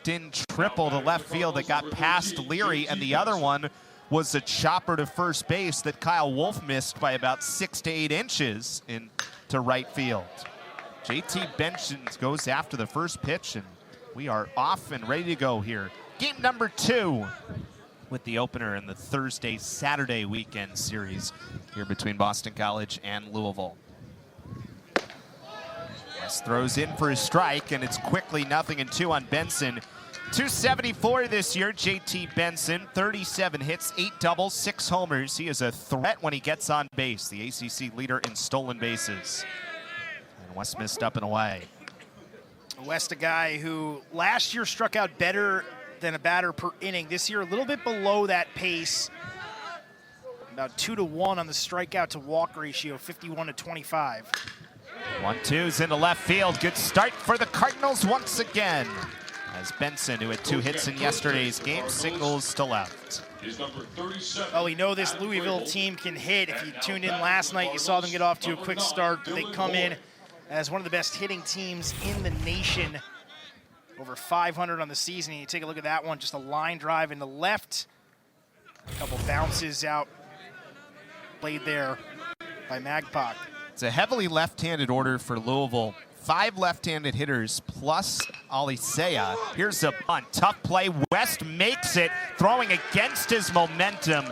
in triple to left field that got past Leary, and the other one was a chopper to first base that Kyle Wolf missed by about 6 to 8 inches into right field. JT Benson goes after the first pitch, and we are off and ready to go here. Game number 2 with the opener in the Thursday-Saturday weekend series here between Boston College and Louisville. West throws in for a strike, and it's quickly 0-2 on Benson. 274 this year, JT Benson, 37 hits, 8 doubles, 6 homers. He is a threat when he gets on base, the ACC leader in stolen bases. And West missed up and away. West, a guy who last year struck out better than a batter per inning. This year, a little bit below that pace. About 2-to-1 on the strikeout to walk ratio, 51-25. 1-2's into left field. Good start for the Cardinals once again, as Benson, who had 2 hits in yesterday's game, singles to left. Oh, we know this Louisville team can hit. If you tuned in last night, you saw them get off to a quick start, but they come in as one of the best hitting teams in the nation. Over 500 on the season. And you take a look at that one, just a line drive in the left. A couple bounces out, played there by Magpie. It's a heavily left-handed order for Louisville. 5 left-handed hitters plus Alisea. Here's a bunt. Tough play. West makes it, throwing against his momentum.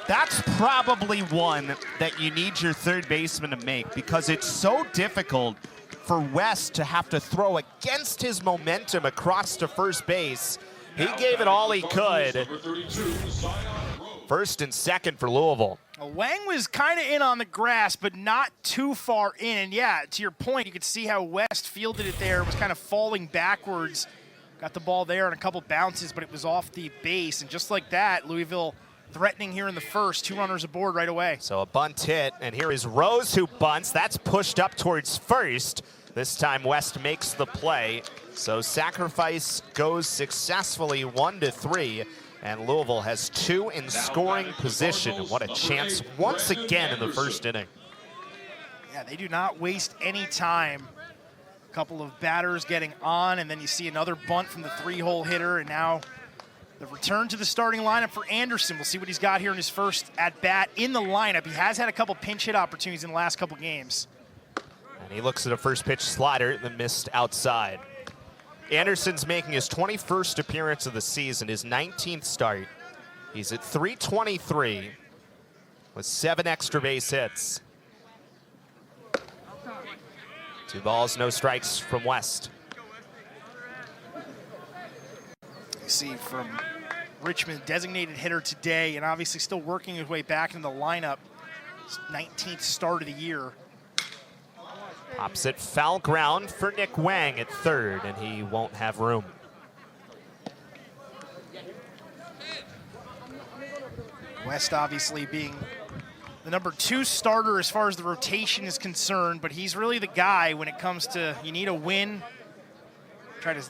That's probably one that you need your third baseman to make, because it's so difficult for West to have to throw against his momentum across to first base. He gave it all he could. First and second for Louisville. Wang was kind of in on the grass, but not too far in. And yeah, to your point, you could see how West fielded it there. It was kind of falling backwards. Got the ball there on a couple bounces, but it was off the base. And just like that, Louisville threatening here in the first. 2 runners aboard right away. So a bunt hit, and here is Rose who bunts. That's pushed up towards first. This time West makes the play. So sacrifice goes successfully 1-3. And Louisville has 2 in scoring position. What a chance once again in the first inning. Yeah, they do not waste any time. A couple of batters getting on, and then you see another bunt from the 3-hole hitter, and now the return to the starting lineup for Anderson. We'll see what he's got here in his first at-bat in the lineup. He has had a couple pinch hit opportunities in the last couple games. And he looks at a first pitch slider that missed outside. Anderson's making his 21st appearance of the season, his 19th start. He's at .323 with 7 extra base hits. 2 balls, no strikes from West. You see from Richmond, designated hitter today, and obviously still working his way back into the lineup. His 19th start of the year. Pops it foul ground for Nick Wang at third, and he won't have room. West obviously being the number 2 starter as far as the rotation is concerned, but he's really the guy when it comes to, you need a win, try to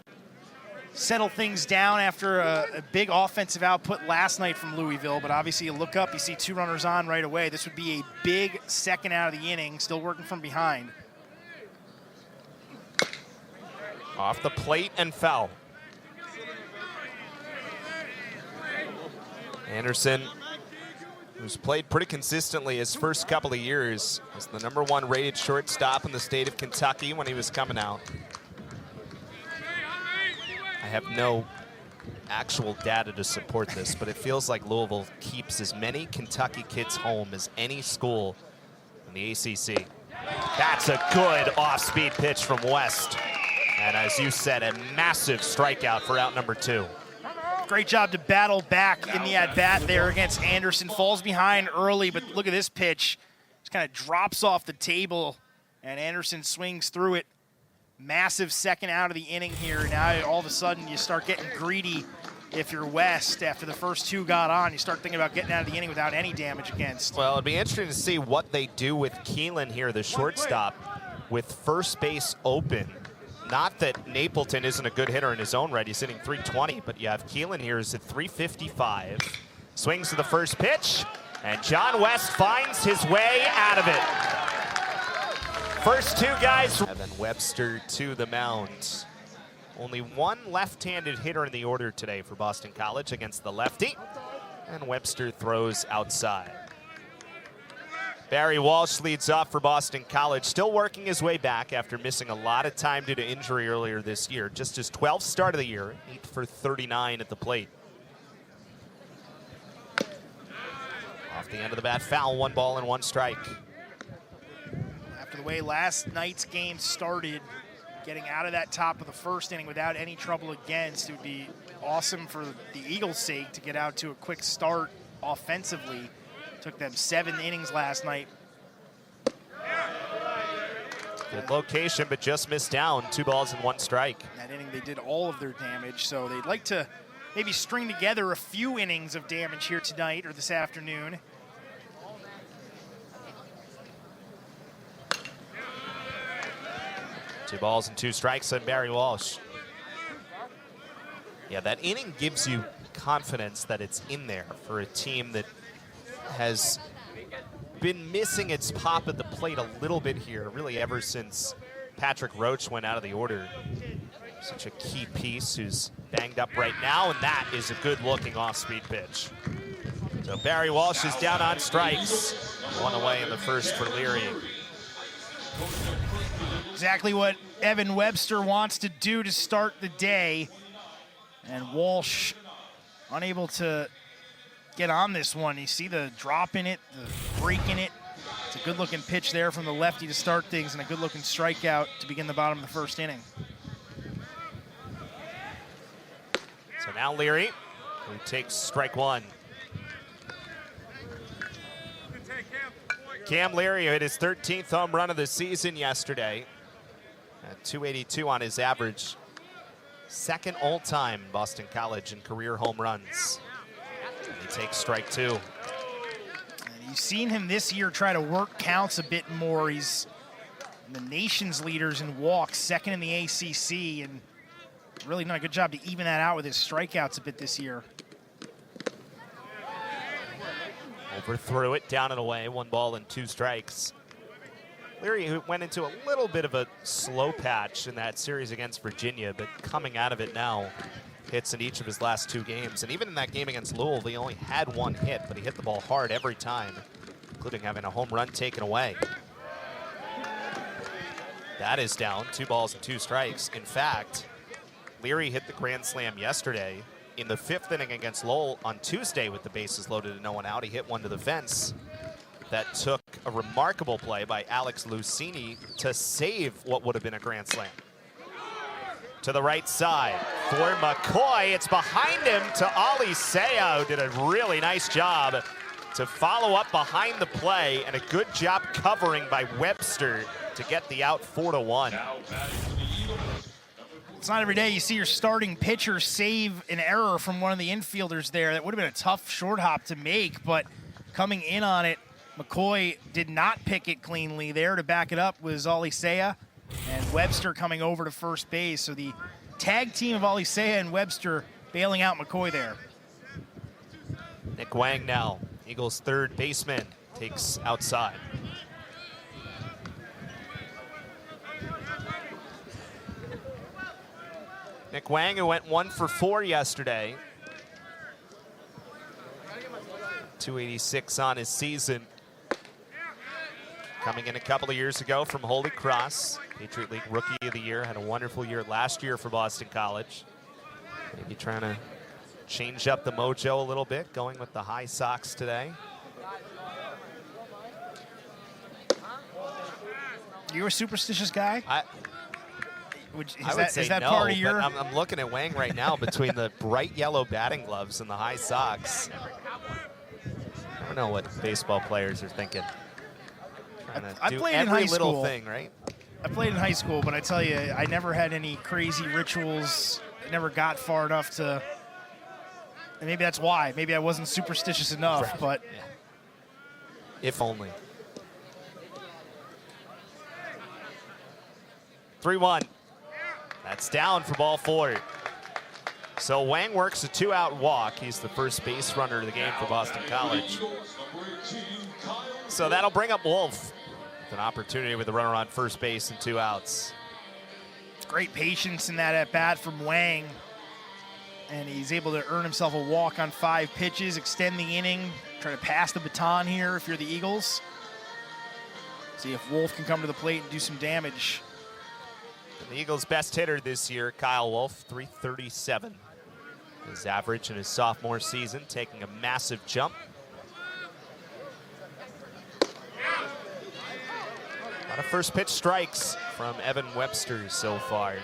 settle things down after a big offensive output last night from Louisville. But obviously you look up, you see 2 runners on right away. This would be a big second out of the inning, still working from behind. Off the plate and foul. Anderson, who's played pretty consistently his first couple of years, was the #1 rated shortstop in the state of Kentucky when he was coming out. I have no actual data to support this, but it feels like Louisville keeps as many Kentucky kids home as any school in the ACC. That's a good off-speed pitch from West. And as you said, a massive strikeout for out number 2. Great job to battle back in the at-bat there against Anderson. Falls behind early, but look at this pitch. Just kind of drops off the table, and Anderson swings through it. Massive second out of the inning here. Now all of a sudden you start getting greedy if you're West. After the first 2 got on, you start thinking about getting out of the inning without any damage against. Well, it'd be interesting to see what they do with Keelan here, the shortstop, with first base open. Not that Napleton isn't a good hitter in his own right. He's hitting .320, but you have Keelan here is at .355. Swings to the first pitch, and John West finds his way out of it. First 2 guys. Evan Webster to the mound. Only one left-handed hitter in the order today for Boston College against the lefty. And Webster throws outside. Barry Walsh leads off for Boston College, still working his way back after missing a lot of time due to injury earlier this year. Just his 12th start of the year, 8 for 39 at the plate. Off the end of the bat, foul, 1 ball and 1 strike. After the way last night's game started, getting out of that top of the first inning without any trouble against, it would be awesome for the Eagles' sake to get out to a quick start offensively. Took them 7 innings last night. Good location, but just missed down. 2 balls and 1 strike. That inning, they did all of their damage, so they'd like to maybe string together a few innings of damage here tonight or this afternoon. Two balls and 2 strikes on Barry Walsh. Yeah, that inning gives you confidence that it's in there for a team that has been missing its pop at the plate a little bit here, really ever since Patrick Roach went out of the order. Such a key piece who's banged up right now, and that is a good-looking off-speed pitch. So Barry Walsh is down on strikes. 1 away in the first for Leary. Exactly what Evan Webster wants to do to start the day. And Walsh unable to get on this one. You see the drop in it, the break in it. It's a good-looking pitch there from the lefty to start things, and a good-looking strikeout to begin the bottom of the first inning. So now Leary, who takes strike 1. Cam Leary hit his 13th home run of the season yesterday. At 282 on his average. Second all-time Boston College in career home runs. And he takes strike 2. And you've seen him this year try to work counts a bit more. He's the nation's leaders in walks, second in the ACC, and really done a good job to even that out with his strikeouts a bit this year. Overthrew it, down and away, 1 ball and 2 strikes. Leary, who went into a little bit of a slow patch in that series against Virginia, but coming out of it now, hits in each of his last 2 games. And even in that game against Louisville, he only had 1 hit, but he hit the ball hard every time, including having a home run taken away. That is down, 2 balls and 2 strikes. In fact, Leary hit the grand slam yesterday in the 5th inning against Lowell on Tuesday with the bases loaded and no one out. He hit one to the fence. That took a remarkable play by Alex Lucini to save what would have been a grand slam. To the right side for McCoy. It's behind him to Ali Seo, who did a really nice job to follow up behind the play, and a good job covering by Webster to get the out 4-1. It's not every day you see your starting pitcher save an error from one of the infielders there. That would have been a tough short hop to make, but coming in on it, McCoy did not pick it cleanly. There to back it up was Alisea, and Webster coming over to first base. So the tag team of Alisea and Webster bailing out McCoy there. Nick Wang now, Eagles' 3rd baseman, takes outside. Nick Wang, who went 1 for 4 yesterday. 286 on his season. Coming in a couple of years ago from Holy Cross. Patriot League Rookie of the Year. Had a wonderful year last year for Boston College. Maybe trying to change up the mojo a little bit, going with the high socks today. You're a superstitious guy? I would say that no, part of your... but I'm looking at Wang right now between the bright yellow batting gloves and the high socks. I don't know what baseball players are thinking. I do played in every high little school. thing, right? I played in high school, but I tell you, I never had any crazy rituals. I never got far enough to... And maybe that's why. Maybe I wasn't superstitious enough, Right. but... Yeah. If only. 3-1. That's down for ball 4. So Wang works a 2-out walk. He's the first base runner of the game for Boston College. So that'll bring up Wolf with an opportunity with a runner on first base and 2 outs. Great patience in that at-bat from Wang. And he's able to earn himself a walk on 5 pitches, extend the inning, try to pass the baton here if you're the Eagles. See if Wolf can come to the plate and do some damage. The Eagles' best hitter this year, Kyle Wolf, .337. His average in his sophomore season, taking a massive jump. A lot of first pitch strikes from Evan Webster so far.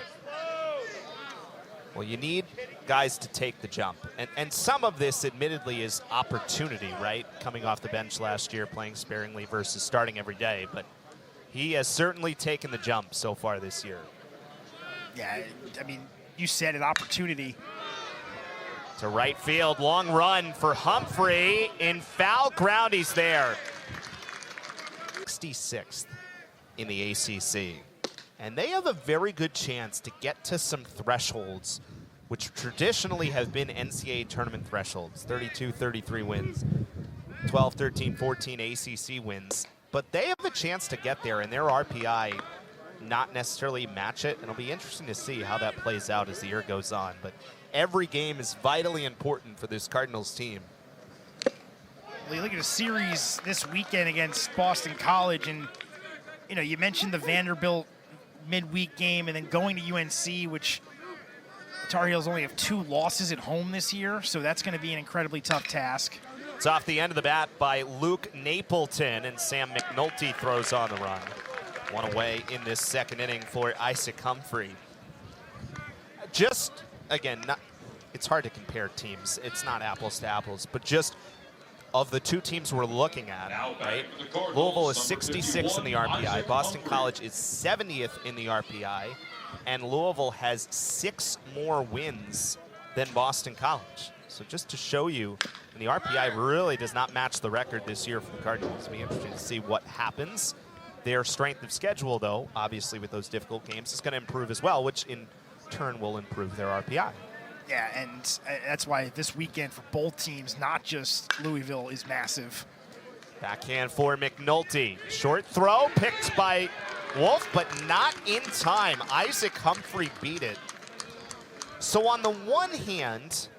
Well, you need guys to take the jump. And some of this, admittedly, is opportunity, right? Coming off the bench last year, playing sparingly versus starting every day. But he has certainly taken the jump so far this year. Yeah, I mean, you said it, opportunity. To right field, long run for Humphrey. In foul ground, he's there. 66th in the ACC. And they have a very good chance to get to some thresholds, which traditionally have been NCAA tournament thresholds. 32, 33 wins, 12, 13, 14 ACC wins. But they have a chance to get there, and their RPI not necessarily match it. And it'll be interesting to see how that plays out as the year goes on. But every game is vitally important for this Cardinals team. Well, you look at a series this weekend against Boston College, and you know, you mentioned the Vanderbilt midweek game, and then going to UNC, which the Tar Heels only have 2 losses at home this year, so that's going to be an incredibly tough task. It's off the end of the bat by Luke Napleton, and Sam McNulty throws on the run. One away in this second inning for Isaac Humphrey. Just, again, it's hard to compare teams. It's not apples to apples, but just of the 2 teams we're looking at, right? Louisville is 66th in the RPI. Boston College is 70th in the RPI. And Louisville has 6 more wins than Boston College. So just to show you, and the RPI really does not match the record this year for the Cardinals. It'll be interesting to see what happens. Their strength of schedule, though, obviously with those difficult games, is going to improve as well, which in turn will improve their RPI. Yeah, and that's why this weekend for both teams, not just Louisville, is massive. Backhand for McNulty. Short throw picked by Wolf, but not in time. Isaac Humphrey beat it. So on the one hand,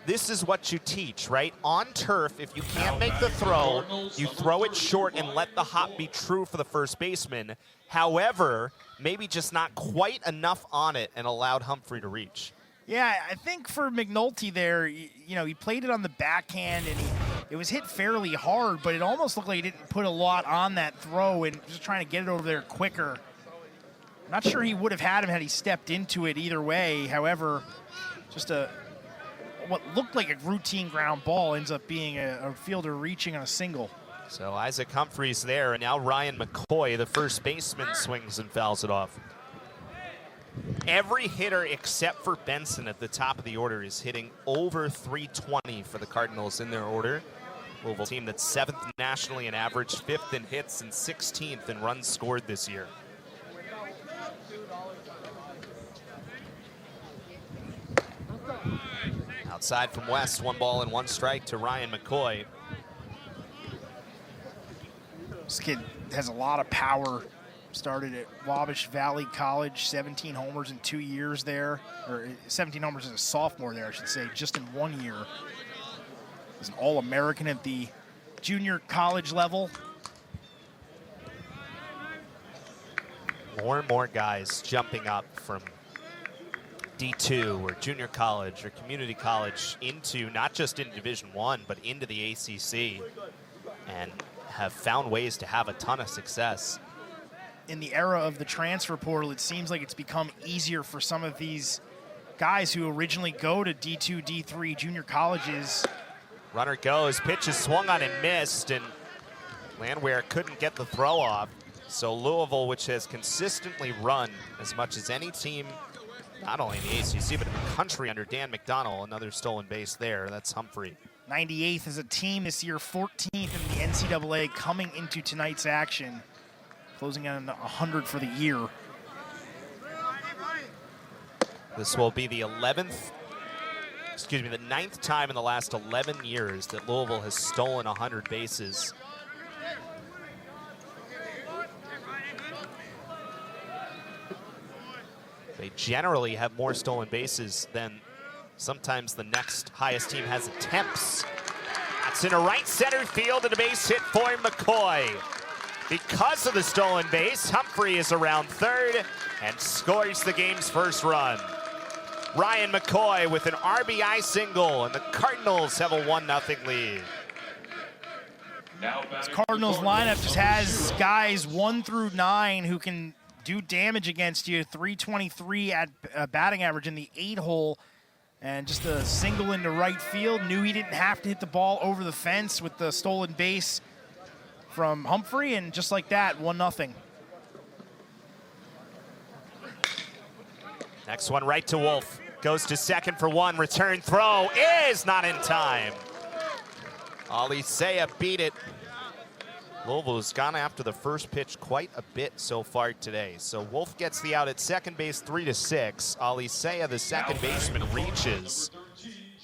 this is what you teach, right? On turf, if you can't make the throw, you throw it short and let the hop be true for the first baseman. However, maybe just not quite enough on it and allowed Humphrey to reach. Yeah, I think for McNulty there, you know, he played it on the backhand, and it was hit fairly hard, but it almost looked like he didn't put a lot on that throw and just trying to get it over there quicker. I'm not sure he would have had him had he stepped into it either way. However, just what looked like a routine ground ball ends up being a fielder reaching on a single. So Isaac Humphrey's there, and now Ryan McCoy, the first baseman, swings and fouls it off. Every hitter except for Benson at the top of the order is hitting over 320 for the Cardinals in their order. Louisville team that's 7th nationally in average, 5th in hits, and 16th in runs scored this year. Outside from West, 1 ball and 1 strike to Ryan McCoy. This kid has a lot of power. Started at Wabash Valley College, 17 homers in 2 years there, or 17 homers as a sophomore there, I should say, just in 1 year. He's an All-American at the junior college level. More and more guys jumping up from D2 or junior college or community college into, not just in Division I, but into the ACC, and have found ways to have a ton of success. In the era of the transfer portal, it seems like it's become easier for some of these guys who originally go to D2, D3 junior colleges. Runner goes, pitch is swung on and missed, and Landwehr couldn't get the throw off. So Louisville, which has consistently run as much as any team, not only in the ACC, but in the country under Dan McDonnell, another stolen base there. That's Humphrey. 98th as a team this year, 14th in the NCAA coming into tonight's action. Closing on 100 for the year. This will be the 9th time in the last 11 years that Louisville has stolen 100 bases. They generally have more stolen bases than sometimes the next highest team has attempts. That's in a right center field and a base hit for McCoy. Because of the stolen base, Humphrey is around third and scores the game's first run. Ryan McCoy with an RBI single, and the Cardinals have a 1-0 lead. This Cardinals lineup just has guys 1 through 9 who can do damage against you. 323 at batting average in the 8-hole, and just a single into right field. Knew he didn't have to hit the ball over the fence with the stolen base from Humphrey, and just like that, 1-0. Next one right to Wolf. Goes to second for one. Return throw is not in time. Alisea beat it. Louisville has gone after the first pitch quite a bit so far today. So Wolf gets the out at second base, 3-6. Alisea, the second baseman, reaches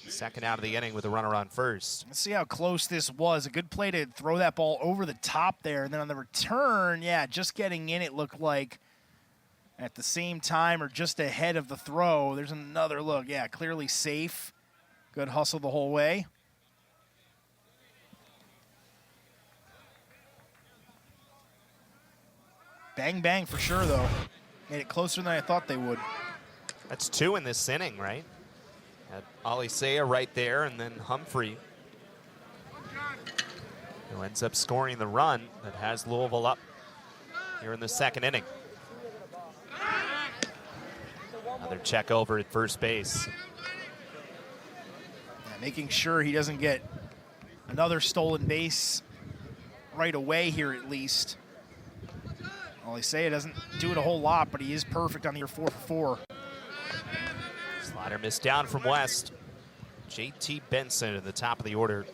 second out of the inning with a runner on first. Let's see how close this was. A good play to throw that ball over the top there. And then on the return, yeah, just getting in, it looked like at the same time or just ahead of the throw. There's another look. Yeah, clearly safe. Good hustle the whole way. Bang, bang for sure, though. Made it closer than I thought they would. That's 2 in this inning, right? Had Alisea right there, and then Humphrey, who ends up scoring the run that has Louisville up here in the second inning. Another check over at first base. Yeah, making sure he doesn't get another stolen base right away here at least. Alisea doesn't do it a whole lot, but he is perfect on the 4-for-4. Slider missed down from West. JT Benson at the top of the order.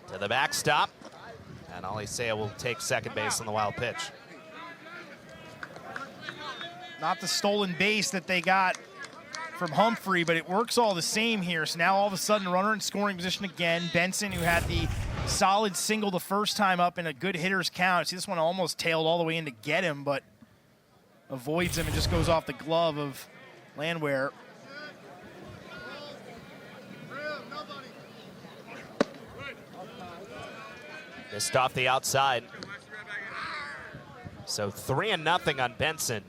To the backstop, and Alisea will take second base on the wild pitch. Not the stolen base that they got from Humphrey, but it works all the same here. So now all of a sudden, runner in scoring position again. Benson, who had the solid single the first time up in a good hitter's count. See, this one almost tailed all the way in to get him, but avoids him and just goes off the glove of Landwehr. Missed off the outside. So 3-0 on Benson.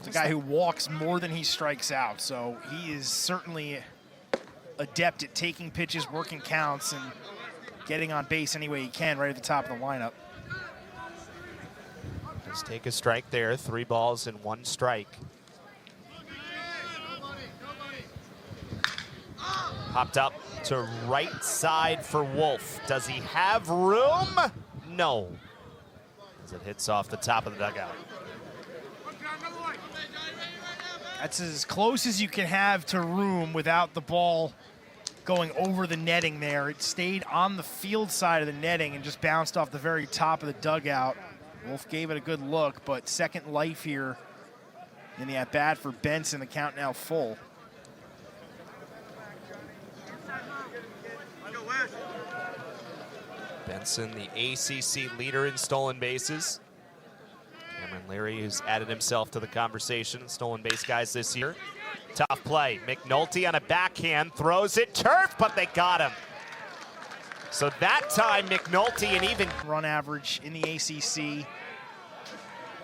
It's a guy who walks more than he strikes out, so he is certainly adept at taking pitches, working counts, and getting on base any way he can right at the top of the lineup. Let's take a strike there. 3 balls and 1 strike. Popped up to right side for Wolf. Does he have room? No. As it hits off the top of the dugout. That's as close as you can have to room without the ball going over the netting there. It stayed on the field side of the netting and just bounced off the very top of the dugout. Wolf gave it a good look, but second life here in the at-bat for Benson. The count now full. Benson, the ACC leader in stolen bases. Cameron Leary, who's added himself to the conversation, stolen base guys this year. Tough play. McNulty on a backhand, throws it turf, but they got him. So that time, McNulty an even run average in the ACC.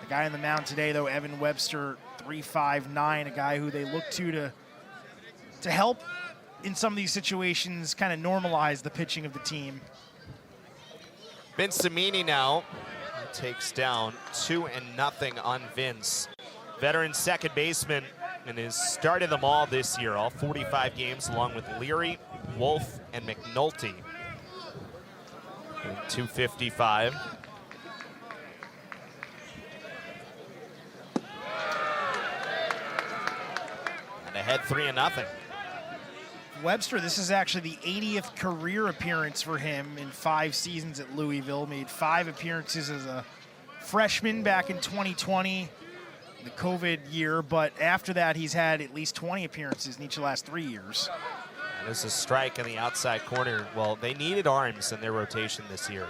The guy on the mound today, though, Evan Webster, 3.59, a guy who they look to help in some of these situations, kind of normalize the pitching of the team. Vince Cimini now takes down 2-0 on Vince. Veteran second baseman, and has started them all this year, all 45 games, along with Leary, Wolf, and McNulty. And 255. And ahead 3-0. Webster, this is actually the 80th career appearance for him in 5 seasons at Louisville. Made 5 appearances as a freshman back in 2020. the COVID year, but after that, he's had at least 20 appearances in each of the last 3 years. And there's a strike in the outside corner. Well, they needed arms in their rotation this year.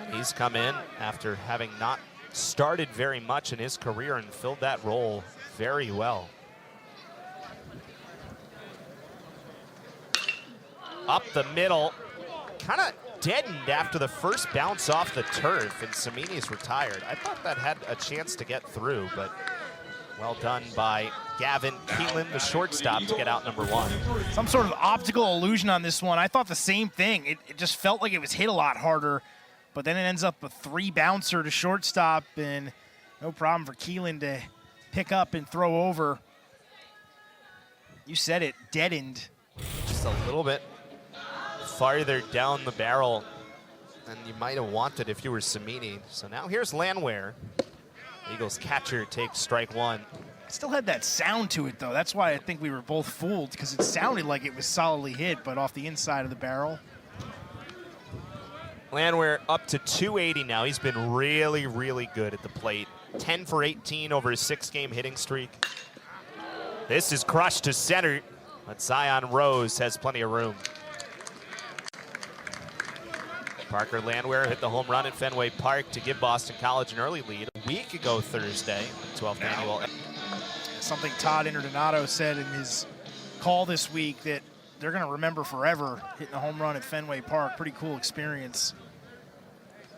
And he's come in after having not started very much in his career and filled that role very well. Up the middle, kind of deadened after the first bounce off the turf, and Samini's retired. I thought that had a chance to get through, but well done by Gavin Keelan, the shortstop, to get out number 1. Some sort of optical illusion on this one. I thought the same thing. It just felt like it was hit a lot harder, but then it ends up a 3-bouncer to shortstop, and no problem for Keelan to pick up and throw over. You said it, deadened. Just a little bit farther down the barrel than you might have wanted if you were Samini. So now here's Landwehr. Eagles catcher takes strike 1. Still had that sound to it, though. That's why I think we were both fooled, because it sounded like it was solidly hit, but off the inside of the barrel. Landwehr up to 280 now. He's been really, really good at the plate. 10 for 18 over his 6-game hitting streak. This is crushed to center, but Zion Rose has plenty of room. Parker Landwehr hit the home run at Fenway Park to give Boston College an early lead a week ago Thursday, 12th annual. Something Todd Interdonato said in his call this week that they're going to remember forever, hitting a home run at Fenway Park. Pretty cool experience.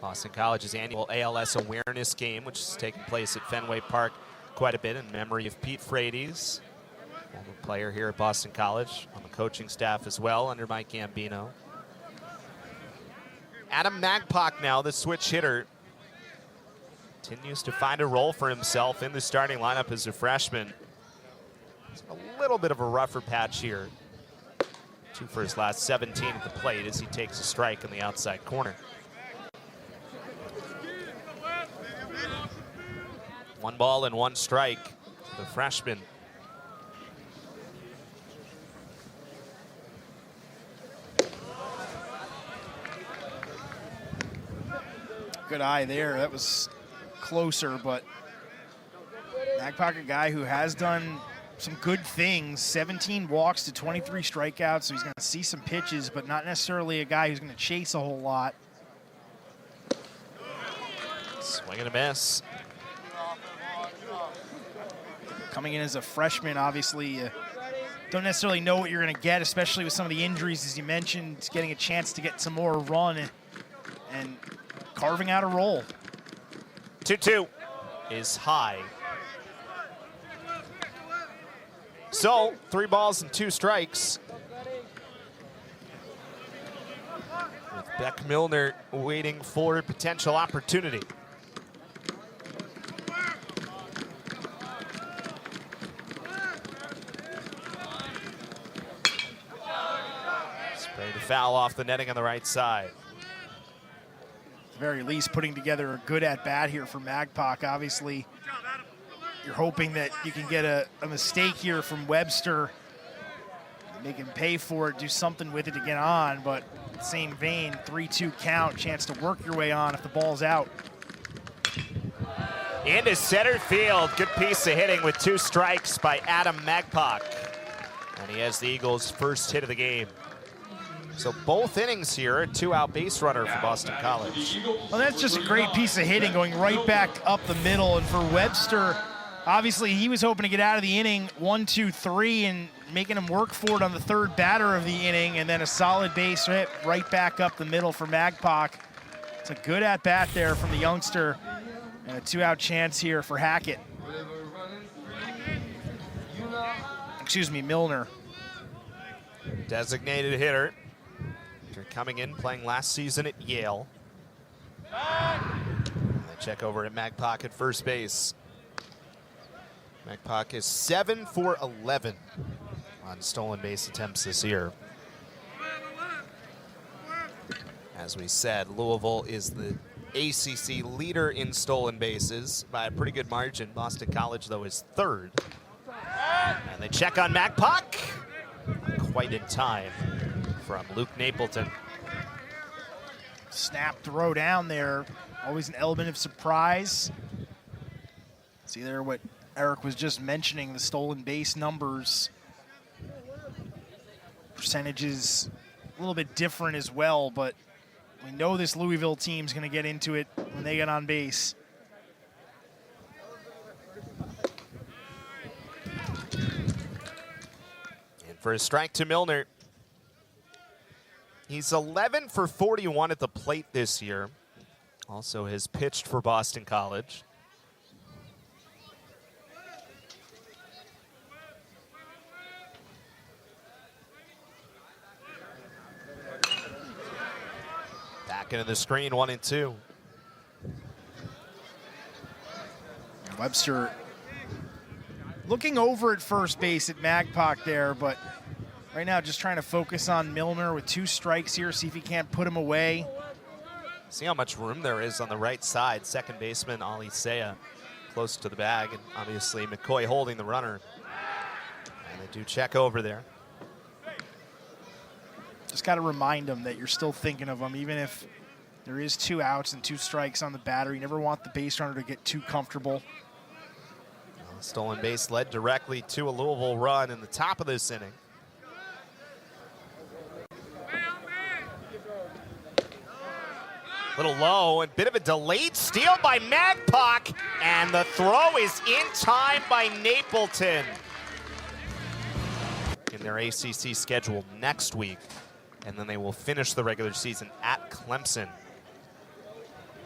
Boston College's annual ALS awareness game, which is taking place at Fenway Park quite a bit in memory of Pete Frates, former player here at Boston College, on the coaching staff as well under Mike Gambino. Adam Magpok now, the switch hitter, continues to find a role for himself in the starting lineup as a freshman. It's a little bit of a rougher patch here. 2 for his last 17 at the plate as he takes a strike in the outside corner. 1 ball and 1 strike for the freshman. Good eye there. That was closer, but Magpok, a guy who has done some good things. 17 walks to 23 strikeouts, so he's going to see some pitches, but not necessarily a guy who's going to chase a whole lot. Swing and a miss. Coming in as a freshman, obviously, you don't necessarily know what you're going to get, especially with some of the injuries, as you mentioned, getting a chance to get some more run and carving out a role. 2-2 is high. So, 3 balls and 2 strikes. With Beck Milner waiting for a potential opportunity. Sprayed a foul off the netting on the right side. At the very least, putting together a good at-bat here for Magpok. Obviously, you're hoping that you can get a mistake here from Webster, make him pay for it, do something with it to get on, but in the same vein, 3-2 count, chance to work your way on if the ball's out. Into center field, good piece of hitting with 2 strikes by Adam Magpok. And he has the Eagles' first hit of the game. So both innings here, a 2-out base runner for Boston College. Well, that's just a great piece of hitting, going right back up the middle. And for Webster, obviously he was hoping to get out of the inning 1, 2, 3 and making him work for it on the 3rd batter of the inning, and then a solid base hit right back up the middle for Magpok. It's a good at-bat there from the youngster, and a 2-out chance here for Hackett. Excuse me, Milner. Designated hitter. After coming in, playing last season at Yale. They check over at Magpok at first base. Magpok is 7 for 11 on stolen base attempts this year. As we said, Louisville is the ACC leader in stolen bases by a pretty good margin. Boston College, though, is 3rd. And they check on Magpok. Not quite in time from Luke Napleton. Snap Throw down there. Always an element of surprise. See there what Eric was just mentioning, the stolen base numbers. Percentages a little bit different as well, but we know this Louisville team's going to get into it when they get on base. And for a strike to Milner. He's 11 for 41 at the plate this year. Also has pitched for Boston College. Back into the screen, 1-2. Webster looking over at first base at Magpok there, but right now just trying to focus on Milner with 2 strikes here, see if he can't put him away. See how much room there is on the right side. Second baseman Ali Saya close to the bag, and obviously McCoy holding the runner. And they do check over there. Just got to remind him that you're still thinking of him, even if there is 2 outs and 2 strikes on the batter. You never want the base runner to get too comfortable. Stolen base led directly to a Louisville run in the top of this inning. Little low and bit of a delayed steal by Magpok, and the throw is in time by Napleton. In their ACC schedule next week, and then they will finish the regular season at Clemson.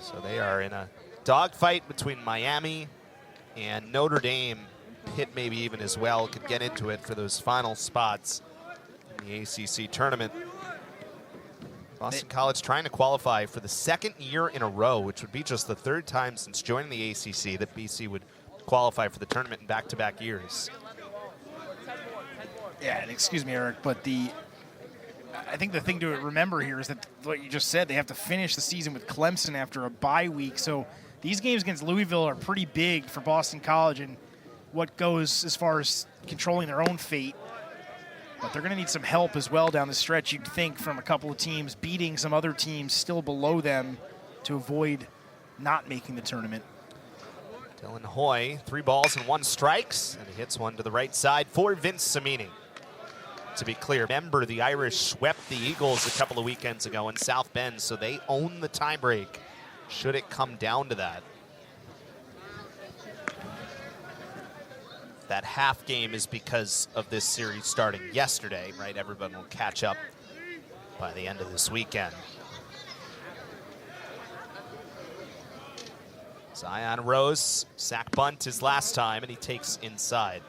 So they are in a dogfight between Miami and Notre Dame. Pitt maybe even as well could get into it for those final spots in the ACC tournament. Boston College trying to qualify for the 2nd year in a row, which would be just the 3rd time since joining the ACC that BC would qualify for the tournament in back-to-back years. Yeah, and excuse me, Eric, but I think the thing to remember here is that what you just said, they have to finish the season with Clemson after a bye week. So these games against Louisville are pretty big for Boston College and what goes as far as controlling their own fate. But they're going to need some help as well down the stretch, you'd think, from a couple of teams beating some other teams still below them to avoid not making the tournament. Dylan Hoy, 3 balls and 1 strikes, and he hits one to the right side for Vince Cimini. To be clear, remember the Irish swept the Eagles a couple of weekends ago in South Bend, so they own the tiebreak should it come down to that. That half game is because of this series starting yesterday, right? Everyone will catch up by the end of this weekend. Zion Rose, sack bunt his last time, and he takes inside.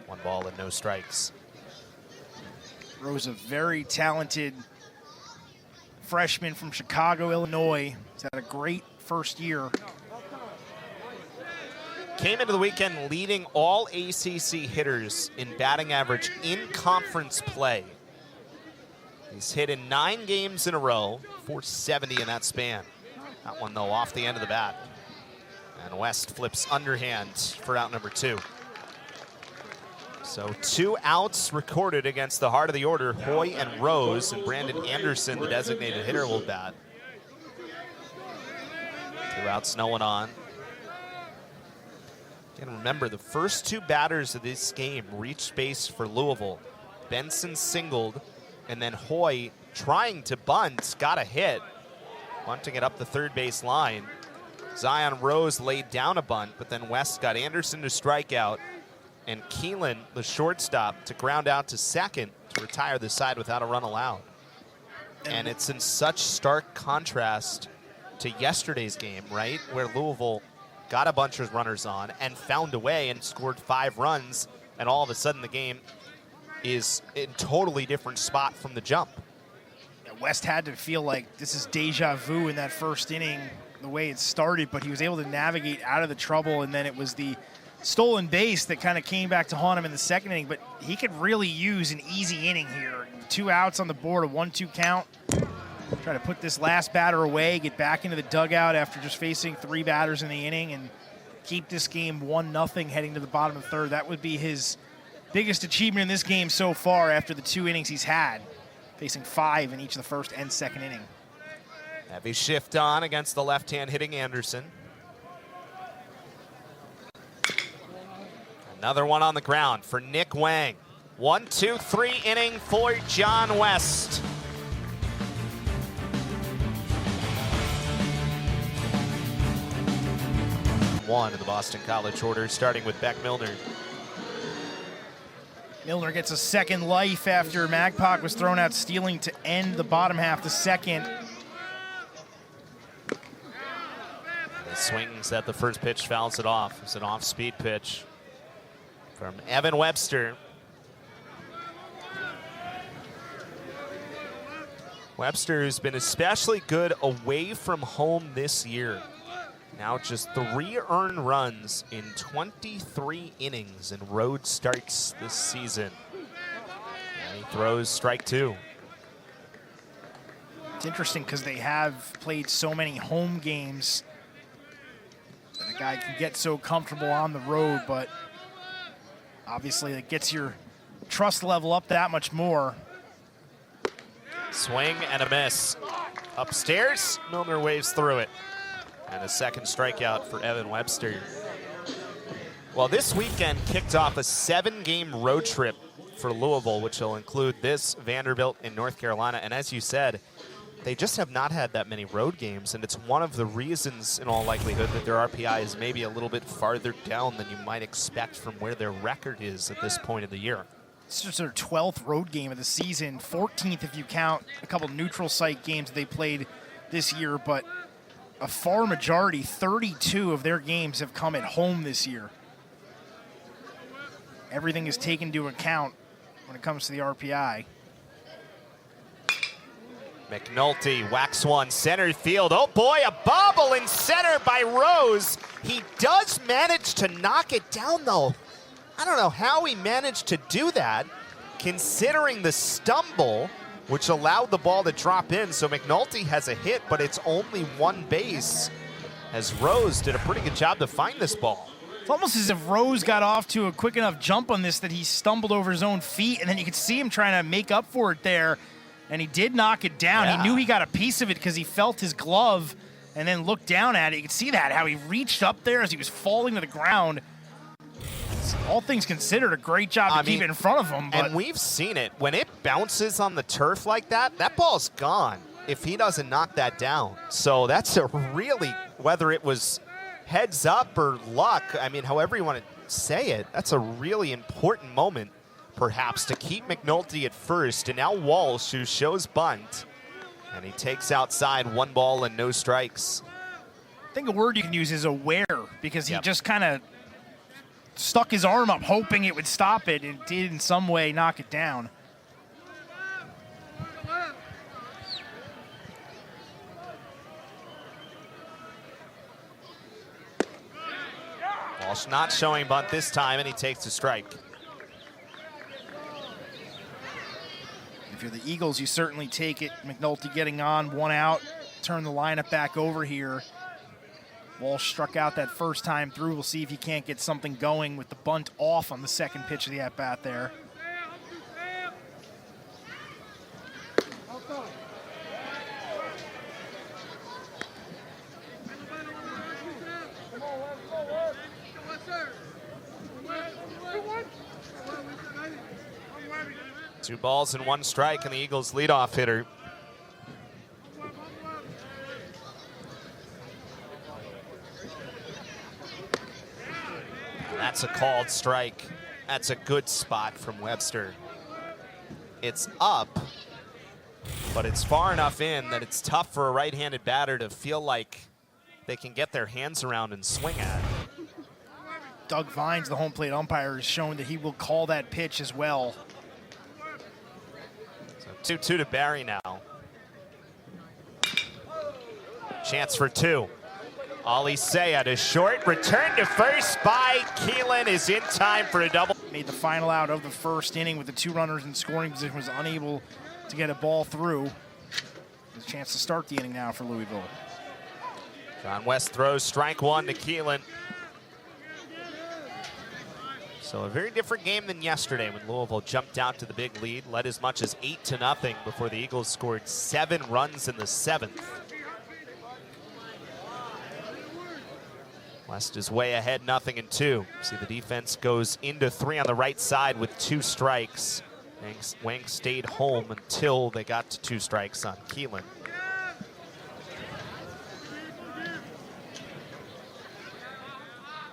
1 ball and no strikes. Rose, a very talented freshman from Chicago, Illinois. He's had a great first year. Came into the weekend leading all ACC hitters in batting average in conference play. He's hit in 9 games in a row, 470 in that span. That one, though, off the end of the bat. And West flips underhand for out number 2. So 2 outs recorded against the heart of the order, Hoy and Rose, and Brandon Anderson, the designated hitter, will bat. 2 outs, no one on. And remember, the first 2 batters of this game reached base for Louisville. Benson singled, and then Hoy, trying to bunt, got a hit, bunting it up the 3rd base line. Zion Rose laid down a bunt, but then West got Anderson to strike out, and Keelan, the shortstop, to ground out to 2nd to retire the side without a run allowed. And it's in such stark contrast to yesterday's game, right, where Louisville got a bunch of runners on and found a way and scored 5 runs, and all of a sudden the game is in a totally different spot from the jump. West had to feel like this is deja vu in that first inning, the way it started, but he was able to navigate out of the trouble, and then it was the stolen base that kind of came back to haunt him in the 2nd inning, but he could really use an easy inning here. 2 outs on the board, a 1-2 count. Try to put this last batter away, get back into the dugout after just facing 3 batters in the inning, and keep this game 1-0 heading to the bottom of the 3rd. That would be his biggest achievement in this game so far after the 2 innings he's had, facing 5 in each of the 1st and 2nd inning. Heavy shift on against the left-hand hitting Anderson. Another one on the ground for Nick Wang. 1, 2, 3 inning for John West. One in the Boston College order, starting with Beck Milner. Milner gets a second life after Magpok was thrown out stealing to end the bottom half the second. The swings at the first pitch, fouls it off. It's an off-speed pitch from Evan Webster. Webster has been especially good away from home this year. Now just 3 earned runs in 23 innings in road starts this season. And he throws strike 2. It's interesting because they have played so many home games that a guy can get so comfortable on the road, but obviously it gets your trust level up that much more. Swing and a miss. Upstairs, Milner waves through it. And a second strikeout for Evan Webster. Well, this weekend kicked off a 7-game road trip for Louisville, which will include this, Vanderbilt, and North Carolina. And as you said, they just have not had that many road games, and it's one of the reasons, in all likelihood, that their RPI is maybe a little bit farther down than you might expect from where their record is at this point of the year. It's just their 12th road game of the season, 14th if you count a couple neutral site games they played this year, but a far majority, 32 of their games have come at home this year. Everything is taken into account when it comes to the RPI. McNulty whacks one center field. Oh boy, a bobble in center by Rose. He does manage to knock it down though. I don't know how he managed to do that, considering the stumble, which allowed the ball to drop in. So McNulty has a hit, but it's only one base, as Rose did a pretty good job to find this ball. It's almost as if Rose got off to a quick enough jump on this that he stumbled over his own feet, and then you could see him trying to make up for it there, and he did knock it down. Yeah. He knew he got a piece of it because he felt his glove and then looked down at it. You could see that, how he reached up there as he was falling to the ground. It's, all things considered, a great job to keep it in front of him. But and we've seen it. When it bounces on the turf like that, that ball's gone if he doesn't knock that down. So that's a really, whether it was heads up or luck, I mean, however you want to say it, that's a really important moment, perhaps, to keep McNulty at first. And now Walsh, who shows bunt, and he takes outside, 1 ball and no strikes. I think a word you can use is aware, because he just kind of stuck his arm up hoping it would stop it, and did in some way knock it down. Walsh not showing bunt this time, and he takes a strike. If you're the Eagles, you certainly take it. McNulty getting on, 1 out, turn the lineup back over here. Walsh struck out that first time through. We'll see if he can't get something going with the bunt off on the second pitch of the at-bat there. Two balls and 1 strike, and the Eagles' leadoff hitter. That's a called strike. That's a good spot from Webster. It's up, but it's far enough in that it's tough for a right-handed batter to feel like they can get their hands around and swing at. Doug Vines, the home plate umpire, has shown that he will call that pitch as well. So 2-2 to Barry now. Chance for 2. Ali Sayed is short. Return to first by Keelan is in time for a double. Made the final out of the first inning with the 2 runners in scoring position, was unable to get a ball through. There's a chance to start the inning now for Louisville. John West throws strike 1 to Keelan. So a very different game than yesterday when Louisville jumped out to the big lead, led as much as 8-0 before the Eagles scored 7 runs in the 7th. West is way ahead, 0-2. See, the defense goes into 3 on the right side with 2 strikes. Wang stayed home until they got to 2 strikes on Keelan.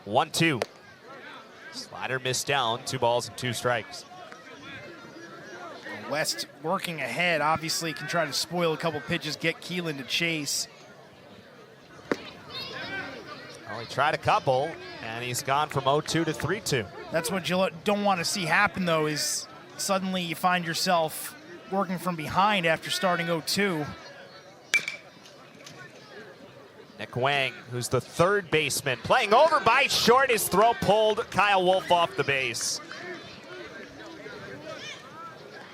One, 2. Slider missed down, 2 balls and 2 strikes. West working ahead, obviously can try to spoil a couple pitches, get Keelan to chase. Well, he tried a couple, and he's gone from 0-2 to 3-2. That's what you don't want to see happen, though, is suddenly you find yourself working from behind after starting 0-2. Nick Wang, who's the third baseman, playing over by short. His throw pulled Kyle Wolf off the base.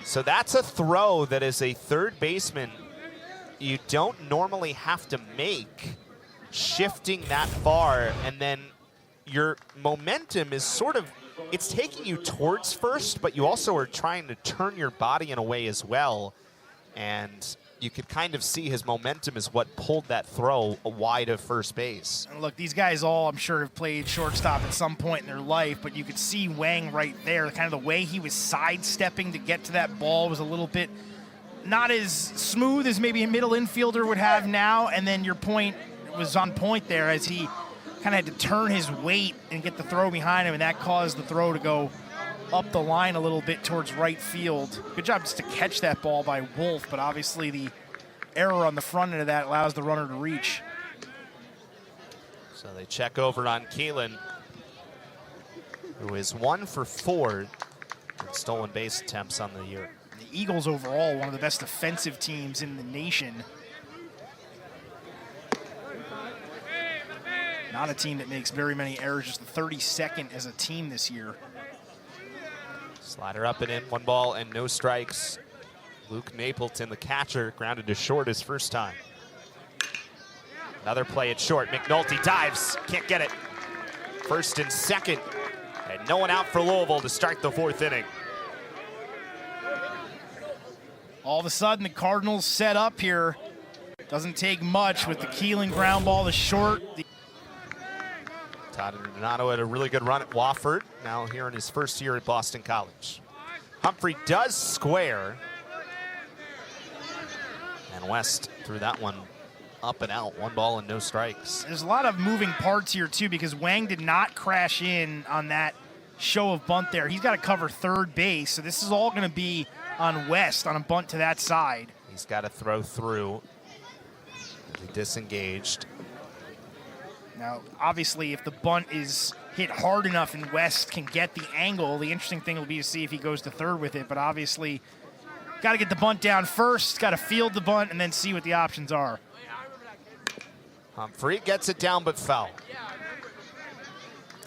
So that's a throw that as a third baseman you don't normally have to make, shifting that far, and then your momentum is sort of, it's taking you towards first, but you also are trying to turn your body in a way as well. And you could kind of see his momentum is what pulled that throw wide of first base. And look, these guys all, I'm sure, have played shortstop at some point in their life, but you could see Wang right there. Kind of the way he was sidestepping to get to that ball was a little bit not as smooth as maybe a middle infielder would have now. And then your point was on point there as he kind of had to turn his weight and get the throw behind him, and that caused the throw to go up the line a little bit towards right field. Good job just to catch that ball by Wolf, but obviously the error on the front end of that allows the runner to reach. So they check over on Keelan, who is 1 for 4 in stolen base attempts on the year. The Eagles overall, one of the best defensive teams in the nation. Not a team that makes very many errors, just the 32nd as a team this year. Slider up and in, 1 ball and no strikes. Luke Mapleton, the catcher, grounded to short his first time. Another play at short. McNulty dives, can't get it. First and second, and no one out for Louisville to start the 4th inning. All of a sudden, the Cardinals set up here. Doesn't take much with the Keelan ground ball to short. Todd Donato had a really good run at Wofford, now here in his first year at Boston College. Humphrey does square. And West threw that one up and out, 1 ball and no strikes. There's a lot of moving parts here, too, because Wang did not crash in on that show of bunt there. He's got to cover third base, so this is all going to be on West on a bunt to that side. He's got to throw through. He disengaged. Now, obviously, if the bunt is hit hard enough and West can get the angle, the interesting thing will be to see if he goes to third with it. But obviously, got to get the bunt down first, got to field the bunt, and then see what the options are. Humphrey gets it down but foul.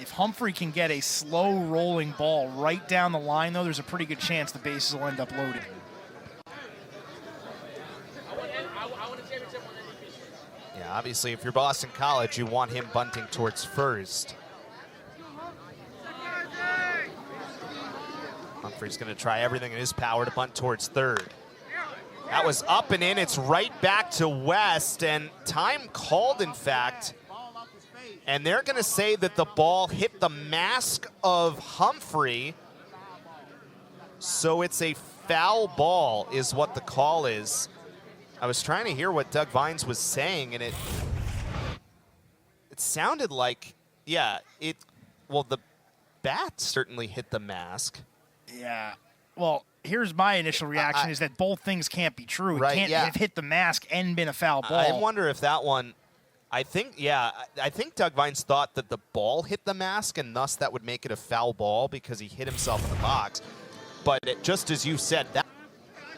If Humphrey can get a slow rolling ball right down the line, though, there's a pretty good chance the bases will end up loaded. Yeah, obviously, if you're Boston College, you want him bunting towards first. Humphrey's going to try everything in his power to bunt towards third. That was up and in. It's right back to West, and time called, in fact. And they're going to say that the ball hit the mask of Humphrey. So it's a foul ball is what the call is. I was trying to hear what Doug Vines was saying, and it sounded like, yeah, well, the bat certainly hit the mask. Yeah. Well, here's my initial reaction is that both things can't be true. It can't have hit the mask and been a foul ball. I wonder if that one, I think Doug Vines thought that the ball hit the mask, and thus that would make it a foul ball because he hit himself in the box. But just as you said, that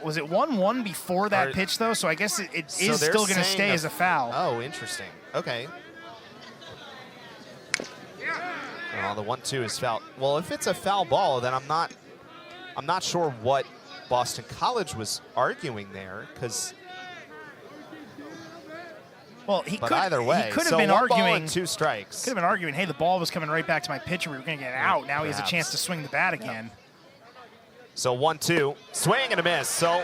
was it 1-1 before that pitch, though? So I guess it is still going to stay as a foul. Oh, interesting. Okay. Well, the 1-2 is foul. Well, if it's a foul ball, then I'm not sure what Boston College was arguing there, because. Well, either way, he could have been arguing 1 ball and 2 strikes. Could have been arguing, hey, the ball was coming right back to my pitcher. We were going to get out. Now he has a chance to swing the bat again. So 1-2, swing and a miss. So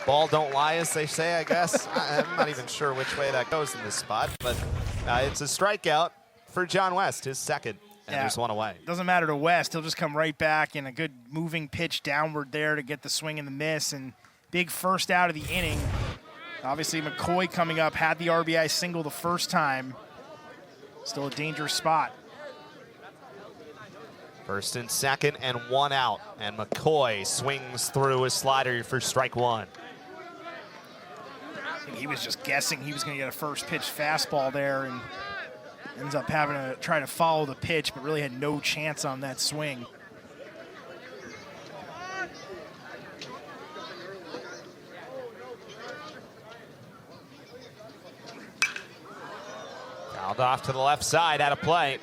ball don't lie, as they say, I guess. I'm not even sure which way that goes in this spot, but It's a strikeout for John West, his second, and Yeah. there's one away. Doesn't matter to West. He'll just come right back in a good moving pitch downward there to get the swing and the miss. And big first out of the inning. Obviously, McCoy coming up, had the RBI single the first time. Still a dangerous spot. First and second and one out, and McCoy swings through a slider for strike one. I think he was just guessing he was going to get a first pitch fastball there and ends up having to try to follow the pitch, but really had no chance on that swing. Fouled off to the left side, out of play.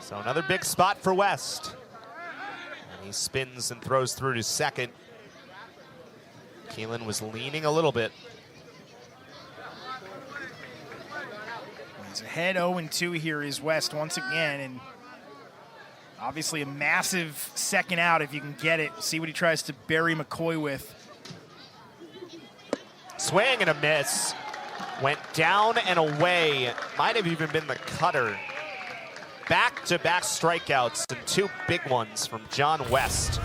So another big spot for West. And he spins and throws through to second. Keelan was leaning a little bit. He's ahead 0-2 here is West once again, and obviously a massive second out if you can get it. See what he tries to bury McCoy with. Swing and a miss. Went down and away. Might have even been the cutter. Back-to-back strikeouts and two big ones from John West.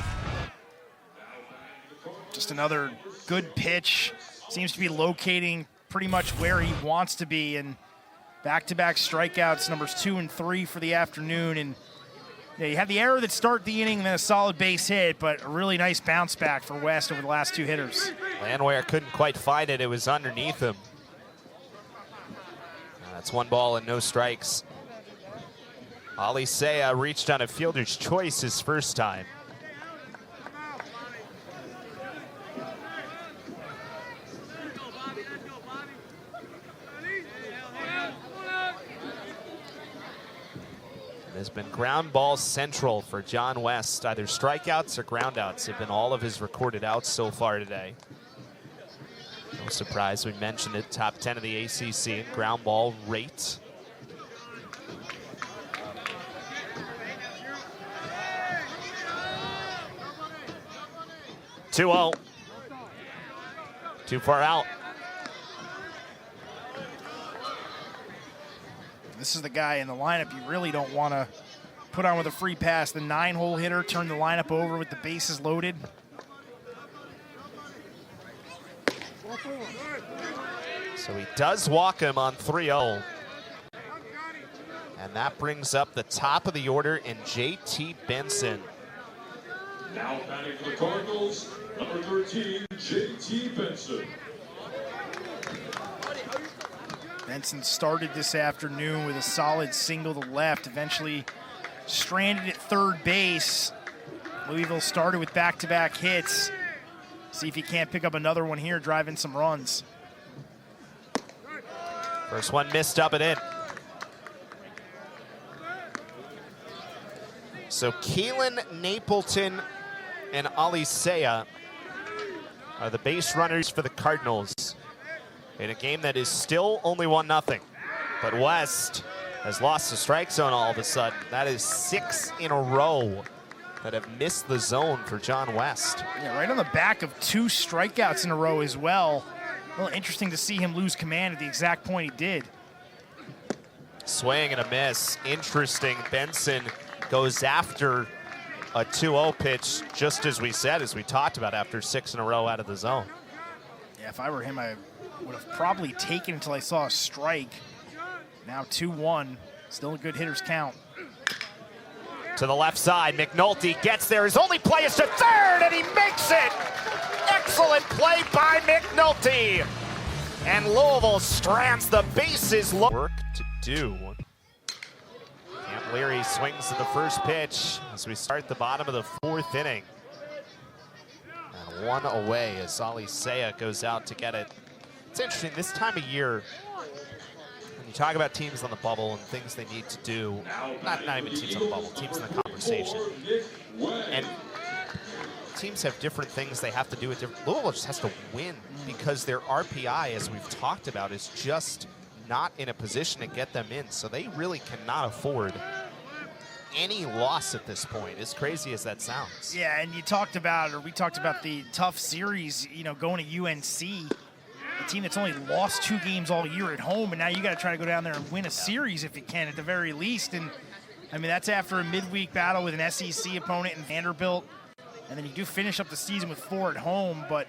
Just another good pitch. Seems to be locating pretty much where he wants to be, and back-to-back strikeouts, numbers 2 and 3 for the afternoon. And yeah, you had the error that started the inning and then a solid base hit, but a really nice bounce back for West over the last two hitters. Landwehr couldn't quite find it. It was underneath him. That's one ball and no strikes. Alisea reached on a fielder's choice his first time. It has been ground ball central for John West. Either strikeouts or groundouts have been all of his recorded outs so far today. No surprise, we mentioned it, top 10 of the ACC in ground ball rate. (2-0). Too far out. This is the guy in the lineup you really don't want to put on with a free pass. The 9-hole hitter, turn the lineup over with the bases loaded. So he does walk him on 3-0. And that brings up the top of the order in J.T. Benson. Now batting for the Cardinals, number 13, J.T. Benson. Benson started this afternoon with a solid single to left, eventually stranded at third base. Louisville started with back-to-back hits. See if he can't pick up another one here, drive in some runs. First one missed up and in. So Keelan, Napleton, and Alisea are the base runners for the Cardinals in a game that is still only 1-0. But West has lost the strike zone all of a sudden. That is 6 in a row that have missed the zone for John West. Yeah, right on the back of 2 strikeouts in a row as well. A little interesting to see him lose command at the exact point he did. Swing and a miss. Interesting. Benson goes after a 2-0 pitch, just as we said, as we talked about, after 6 in a row out of the zone. Yeah, if I were him, I would have probably taken until I saw a strike. Now 2-1, still a good hitter's count. To the left side, McNulty gets there. His only play is to third, and he makes it! Excellent play by McNulty. And Louisville strands the bases. Work to do. Camp Leary swings to the first pitch as we start the bottom of the 4th inning. And 1 away as Alisea goes out to get it. It's interesting, this time of year, when you talk about teams on the bubble and things they need to do, not even teams on the bubble, teams in the conversation. And teams have different things they have to do. Louisville just has to win because their RPI, as we've talked about, is just not in a position to get them in, so they really cannot afford any loss at this point, as crazy as that sounds. Yeah, and we talked about the tough series, you know, going to UNC, a team that's only lost 2 games all year at home, and now you got to try to go down there and win a series if you can at the very least. And I mean, that's after a midweek battle with an SEC opponent in Vanderbilt, and then you do finish up the season with 4 at home, but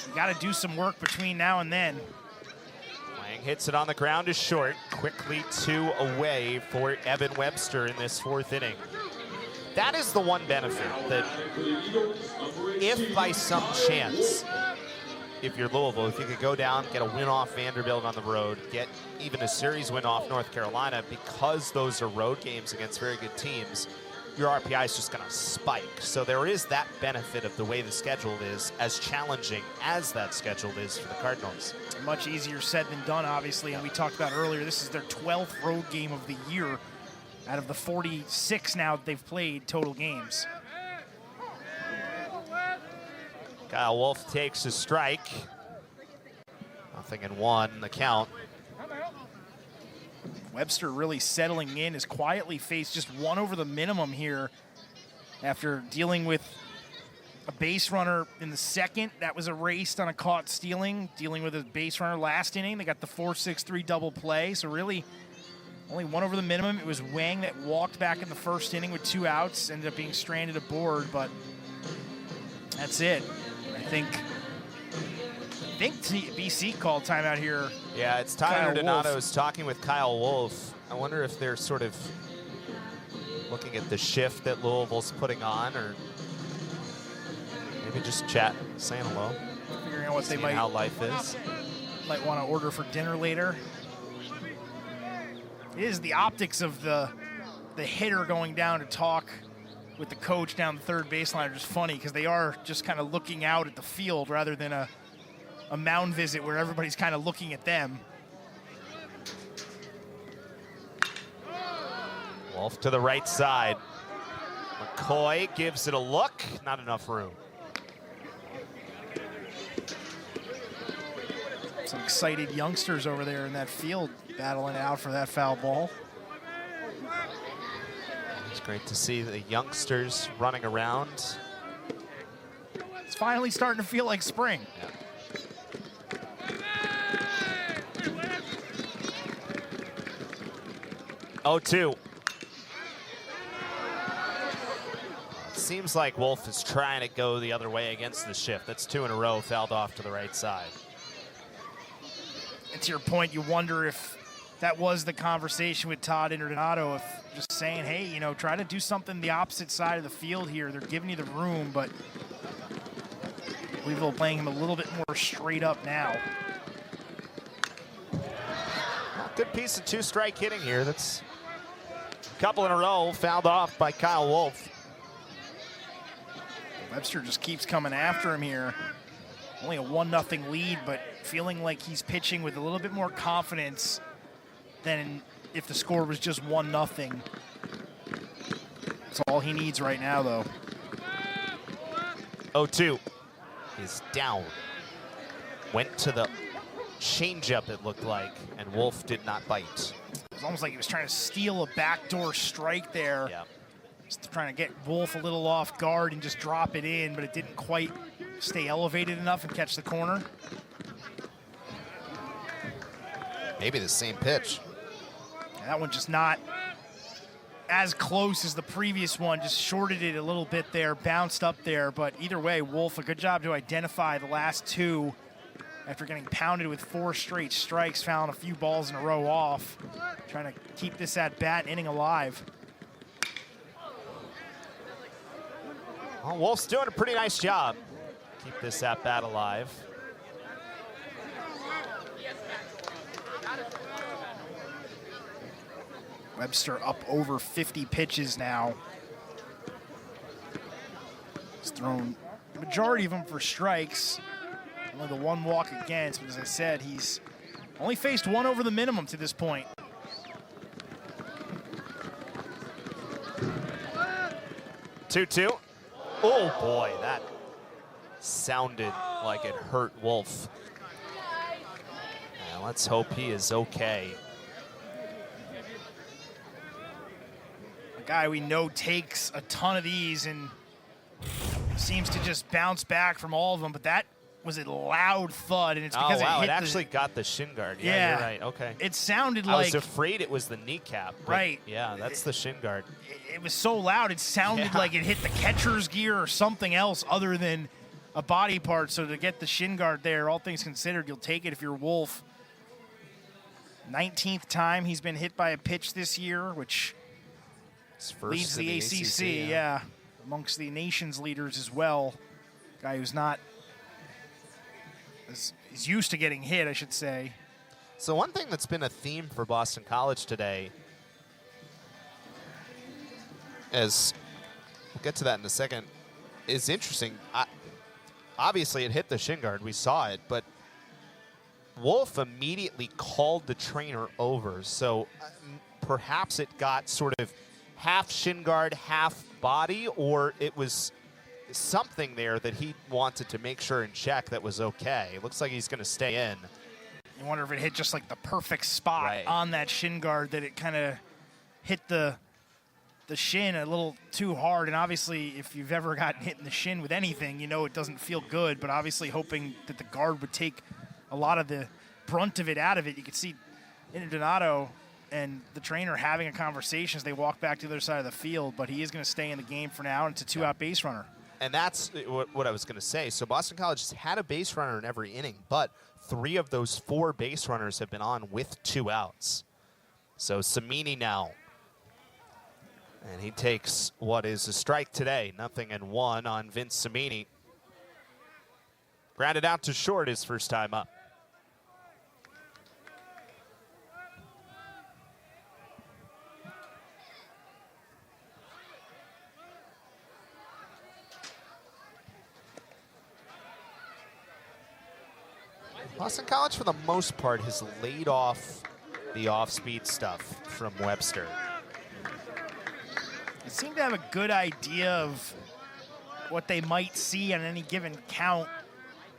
you got to do some work between now and then. Lang hits it on the ground is short. Quickly 2 away for Evan Webster in this 4th inning. That is the one benefit, that if by some chance, if you're Louisville, if you could go down, get a win off Vanderbilt on the road, get even a series win off North Carolina, because those are road games against very good teams, your RPI is just going to spike. So there is that benefit of the way the schedule is, as challenging as that schedule is for the Cardinals. Much easier said than done, obviously, and we talked about earlier, this is their 12th road game of the year out of the 46 now that they've played total games. Kyle Wolf takes a strike. 0-1 the count. Webster really settling in, has quietly faced just 1 over the minimum here after dealing with a base runner in the 2nd. That was erased on a caught stealing, dealing with a base runner last inning. They got the 4-6-3 double play, so really only 1 over the minimum. It was Wang that walked back in the 1st inning with 2 outs, ended up being stranded aboard, but that's it. I think BC called timeout here. Yeah, it's Tyler Donato's talking with Kyle Wolf. I wonder if they're sort of looking at the shift that Louisville's putting on, or maybe just chat, saying hello. Figuring out what they might, how life is. Might want to order for dinner later. It is the optics of the hitter going down to talk with the coach down the 3rd baseline are just funny, because they are just kind of looking out at the field rather than a mound visit where everybody's kind of looking at them. Wolf to the right side. McCoy gives it a look, not enough room. Some excited youngsters over there in that field battling out for that foul ball. It's great to see the youngsters running around. It's finally starting to feel like spring. Yeah. 0-2. It seems like Wolf is trying to go the other way against the shift. That's 2 in a row, fouled off to the right side. And to your point, you wonder if that was the conversation with Todd and Donato, if just saying, hey, you know, try to do something the opposite side of the field here. They're giving you the room, but Louisville playing him a little bit more straight up now. Good piece of 2-strike hitting here. That's a couple in a row, fouled off by Kyle Wolf. Webster just keeps coming after him here. Only a 1-0 lead, but feeling like he's pitching with a little bit more confidence than if the score was just 1-0. That's all he needs right now, though. 0-2 is down. Went to the changeup, it looked like, and Wolf did not bite. It was almost like he was trying to steal a backdoor strike there. Yeah. Just trying to get Wolf a little off guard and just drop it in, but it didn't quite stay elevated enough and catch the corner. Maybe the same pitch. And that one just not as close as the previous one, just shorted it a little bit there, bounced up there, but either way, Wolf, a good job to identify the last 2 after getting pounded with 4 straight strikes, fouling a few balls in a row off, trying to keep this at-bat inning alive. Well, Wolf's doing a pretty nice job. Keep this at-bat alive. Webster up over 50 pitches now. He's thrown the majority of them for strikes. Only the 1 walk against, but as I said, he's only faced 1 over the minimum to this point. 2-2. Oh boy, that sounded like it hurt Wolf. Well, let's hope he is okay. A guy we know takes a ton of these and seems to just bounce back from all of them, but that was a loud thud, and it's because oh, wow, it hit actually got the shin guard. Yeah, Yeah. you're right. Okay. It sounded I like was afraid it was the kneecap. But Right. Yeah, that's the shin guard. it was so loud. It sounded Yeah. like it hit the catcher's gear or something else other than a body part. So to get the shin guard there, all things considered, you'll take it if you're Wolf. 19th time he's been hit by a pitch this year, which It's first leads in the ACC, yeah, amongst the nation's leaders as well. Guy who's not is used to getting hit, I should say. So one thing that's been a theme for Boston College today, as we'll get to that in a second, is interesting. Obviously, it hit the shin guard. We saw it, but Wolf immediately called the trainer over. So perhaps it got sort of half shin guard, half body, or it was something there that he wanted to make sure and check that was okay. It looks like he's going to stay in. You wonder if it hit just like the perfect spot Right. on that shin guard, that it kind of hit the shin a little too hard. And obviously, if you've ever gotten hit in the shin with anything, you know it doesn't feel good. But obviously, hoping that the guard would take a lot of the brunt of it out of it. You could see Donato and the trainer having a conversation as they walk back to the other side of the field. But he is going to stay in the game for now, and it's a two-out base runner. And that's what I was going to say. So Boston College has had a base runner in every inning, but 3 of those 4 base runners have been on with 2 outs. So Samini now. And he takes what is a strike today. 0-1 on Vince Samini. Grounded out to short his first time up. Boston College, for the most part, has laid off the off-speed stuff from Webster. They seem to have a good idea of what they might see on any given count.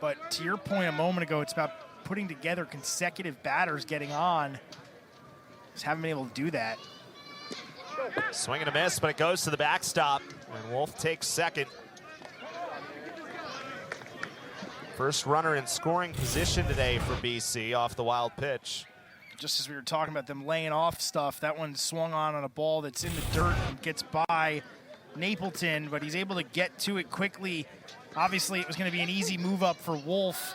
But to your point a moment ago, it's about putting together consecutive batters getting on. Just haven't been able to do that. Swing and a miss, but it goes to the backstop, and Wolf takes second. First runner in scoring position today for BC off the wild pitch. Just as we were talking about them laying off stuff, that one swung on a ball that's in the dirt and gets by Napleton, but he's able to get to it quickly. Obviously, it was going to be an easy move up for Wolf,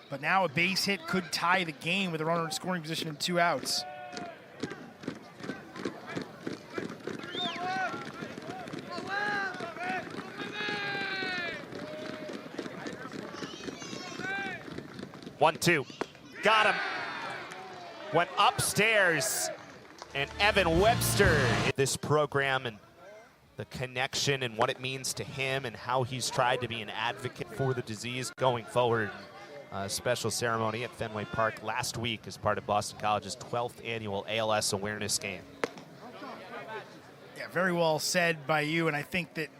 but now a base hit could tie the game with a runner in scoring position and 2 outs. One, two. Got him. Went upstairs. And Evan Webster. This program and the connection and what it means to him and how he's tried to be an advocate for the disease going forward. A special ceremony at Fenway Park last week as part of Boston College's 12th annual ALS awareness game. Yeah, very well said by you, and I think that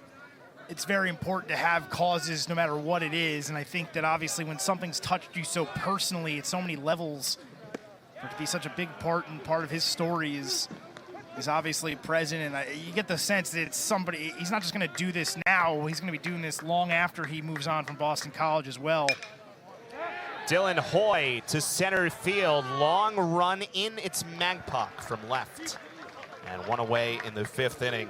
it's very important to have causes no matter what it is, and I think that obviously when something's touched you so personally at so many levels, for it to be such a big part of his story is obviously present, and you get the sense that it's somebody, he's not just going to do this now, he's going to be doing this long after he moves on from Boston College as well. Dylan Hoy to center field, long run in, it's Magpok from left, and 1 away in the 5th inning.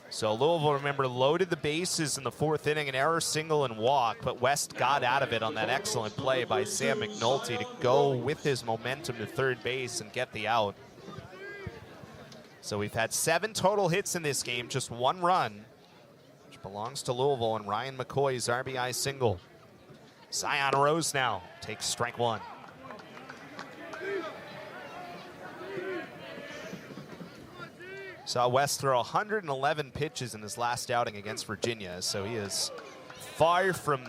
So Louisville, remember, loaded the bases in the 4th inning, an error, single, and walk, but West got out of it on that excellent play by Sam McNulty to go with his momentum to third base and get the out. So we've had 7 total hits in this game, just 1 run, which belongs to Louisville, and Ryan McCoy's RBI single. Zion Rose now takes strike 1. Saw West throw 111 pitches in his last outing against Virginia, so he is far from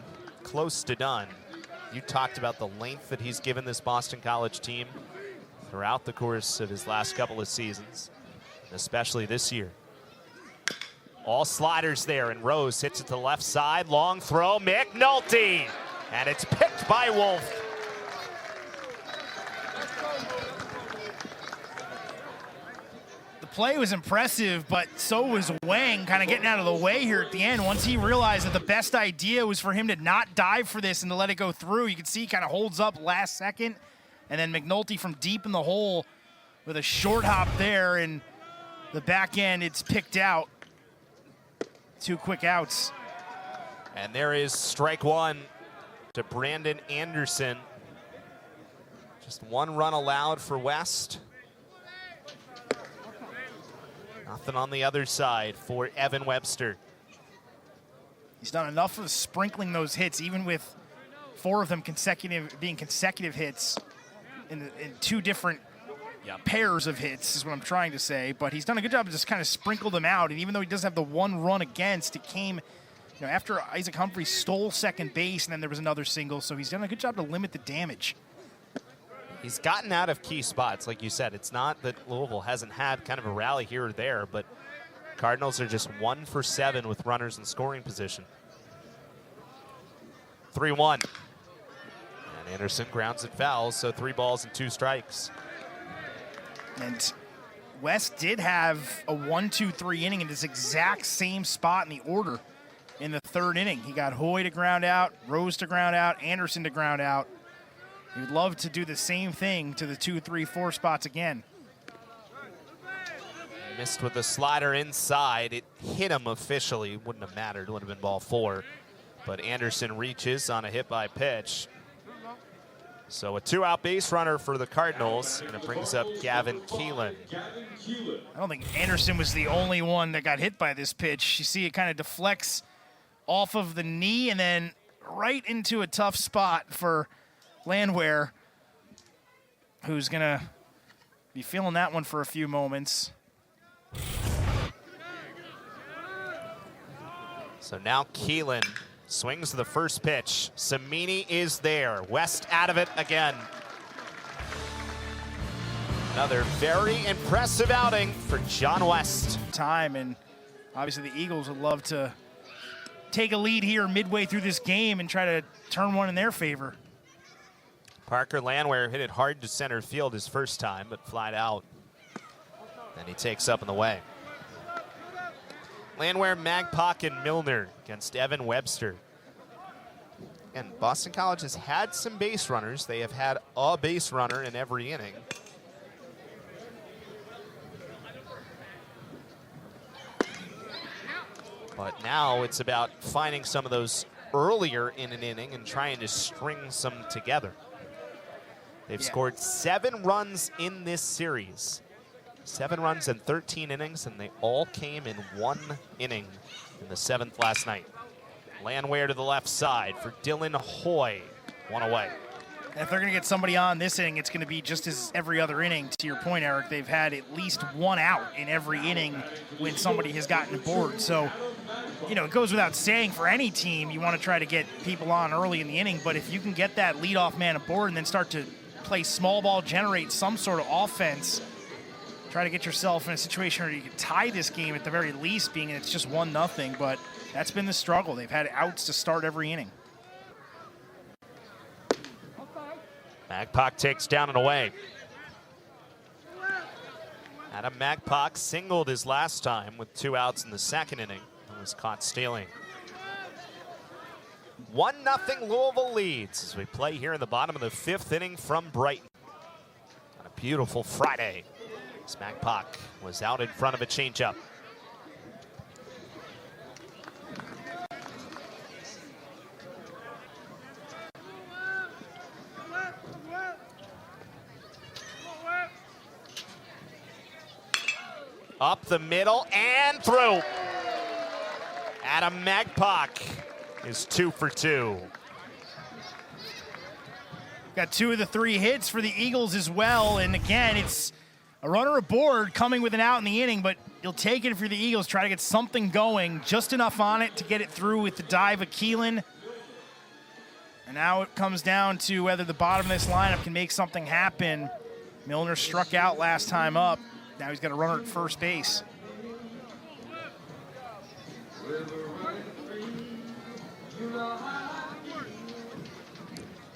close to done. You talked about the length that he's given this Boston College team throughout the course of his last couple of seasons, especially this year. All sliders there, and Rose hits it to the left side. Long throw, McNulty, and it's picked by Wolf. The play was impressive, but so was Wang kind of getting out of the way here at the end. Once he realized that the best idea was for him to not dive for this and to let it go through, you can see he kind of holds up last second. And then McNulty from deep in the hole with a short hop there, and the back end, it's picked out. 2 quick outs. And there is strike one to Brandon Anderson. Just 1 run allowed for West. Nothing on the other side for Evan Webster. He's done enough of sprinkling those hits, even with 4 of them being consecutive hits in 2 different pairs of hits is what I'm trying to say. But he's done a good job of just kind of sprinkle them out. And even though he does have the 1 run against, it came after Isaac Humphrey stole second base, and then there was another single. So he's done a good job to limit the damage. He's gotten out of key spots, like you said. It's not that Louisville hasn't had kind of a rally here or there, but Cardinals are just 1 for 7 with runners in scoring position. 3-1. And Anderson grounds it foul, so 3 balls and 2 strikes. And West did have a 1-2-3 inning in this exact same spot in the order in the 3rd inning. He got Hoy to ground out, Rose to ground out, Anderson to ground out. He would love to do the same thing to the 2, 3, 4 spots again. Missed with the slider inside. It hit him officially. Wouldn't have mattered. Would have been ball 4. But Anderson reaches on a hit by pitch. So a 2-out base runner for the Cardinals. And it brings up Gavin Keelan. I don't think Anderson was the only one that got hit by this pitch. You see it kind of deflects off of the knee and then right into a tough spot for Landwehr, who's going to be feeling that one for a few moments. So now Keelan swings the first pitch. Samini is there. West out of it again. Another very impressive outing for John West. Time, and obviously the Eagles would love to take a lead here midway through this game and try to turn one in their favor. Parker Landwehr hit it hard to center field his first time, but flied out. Then he takes up in the way. Landwehr, Magpok, and Milner against Evan Webster. And Boston College has had some base runners. They have had a base runner in every inning. But now it's about finding some of those earlier in an inning and trying to string some together. They've scored 7 runs in this series. 7 runs in 13 innings, and they all came in 1 inning in the 7th last night. Landwehr to the left side for Dylan Hoy. 1 away. And if they're going to get somebody on this inning, it's going to be just as every other inning. To your point, Eric, they've had at least 1 out in every inning when somebody has gotten aboard. So, it goes without saying for any team, you want to try to get people on early in the inning. But if you can get that leadoff man aboard and then start to play small ball, generate some sort of offense, try to get yourself in a situation where you can tie this game at the very least, being it's just 1-0. But that's been the struggle. They've had outs to start every inning. Magpok takes down and away. Adam Magpok singled his last time with 2 outs in the 2nd inning and was caught stealing. 1-0 Louisville leads as we play here in the bottom of the 5th inning from Brighton. On a beautiful Friday, as Magpok was out in front of a changeup. Up the middle and through. Adam Magpok is 2 for 2. Got 2 of the 3 hits for the Eagles as well. And again, it's a runner aboard coming with an out in the inning, but you'll take it if you're the Eagles. Try to get something going, just enough on it to get it through with the dive of Keelan. And now it comes down to whether the bottom of this lineup can make something happen. Milner struck out last time up. Now he's got a runner at first base.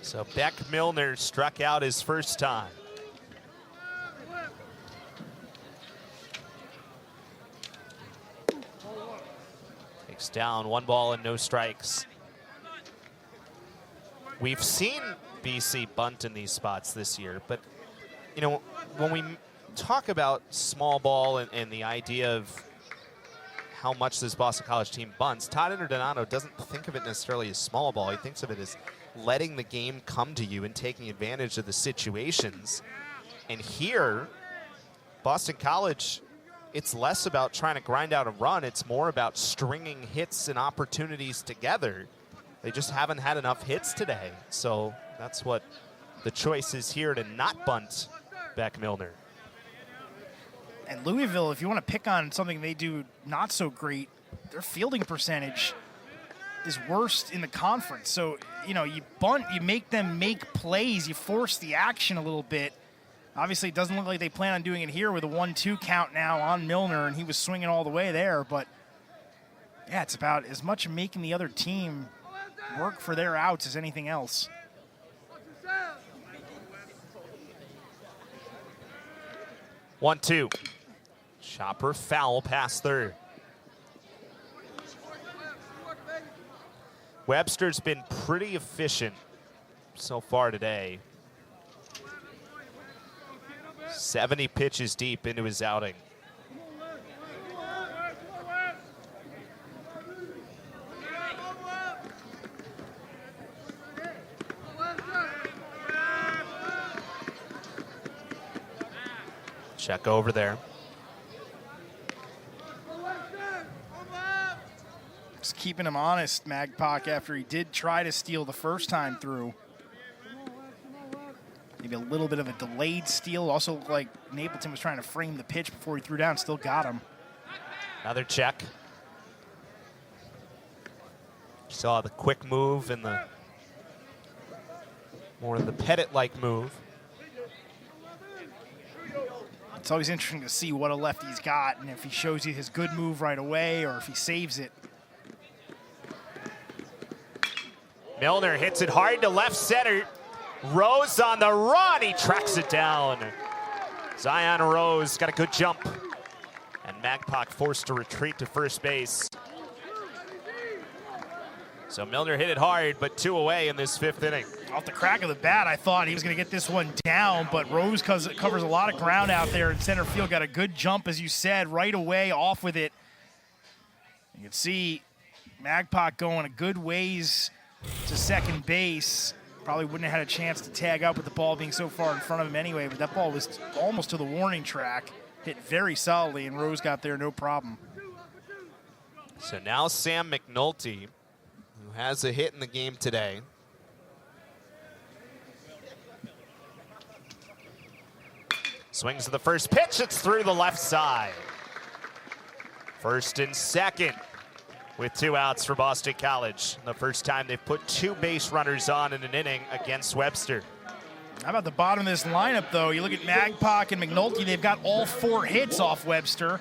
So Beck Milner struck out his first time. Next down, 1 ball and no strikes. We've seen BC bunt in these spots this year, but you know, when we talk about small ball and the idea of how much this Boston College team bunts, Todd Interdonato doesn't think of it necessarily as small ball. He thinks of it as letting the game come to you and taking advantage of the situations. And here, Boston College, it's less about trying to grind out a run. It's more about stringing hits and opportunities together. They just haven't had enough hits today. So that's what the choice is here, to not bunt Beck Milner. And Louisville, if you want to pick on something they do not so great, their fielding percentage is worst in the conference. So, you know, you bunt, you make them make plays, you force the action a little bit. Obviously, it doesn't look like they plan on doing it here with a 1-2 count now on Milner, and he was swinging all the way there. But, yeah, it's about as much making the other team work for their outs as anything else. One, two. Chopper foul past third. Webster's been pretty efficient so far today. 70 pitches deep into his outing. Check over there. Just keeping him honest, Magpok, after he did try to steal the first time through. Maybe a little bit of a delayed steal. Also looked like Napleton was trying to frame the pitch before he threw down. Still got him. Another check. Saw the quick move and the more of the Pettit-like move. It's always interesting to see what a lefty's got and if he shows you his good move right away or if he saves it. Milner hits it hard to left center. Rose on the run, he tracks it down. Zion Rose got a good jump. And Magpok forced to retreat to first base. So Milner hit it hard, but 2 away in this 5th inning. Off the crack of the bat, I thought he was going to get this one down, but Rose covers a lot of ground out there in center field. Got a good jump, as you said, right away, off with it. You can see Magpok going a good ways to second base. Probably wouldn't have had a chance to tag up with the ball being so far in front of him anyway, but that ball was almost to the warning track. Hit very solidly, and Rose got there no problem. So now Sam McNulty, who has a hit in the game today. Swings to the first pitch, it's through the left side. First and second with 2 outs for Boston College. The first time they've put 2 base runners on in an inning against Webster. How about the bottom of this lineup, though? You look at Magpok and McNulty, they've got all 4 hits off Webster.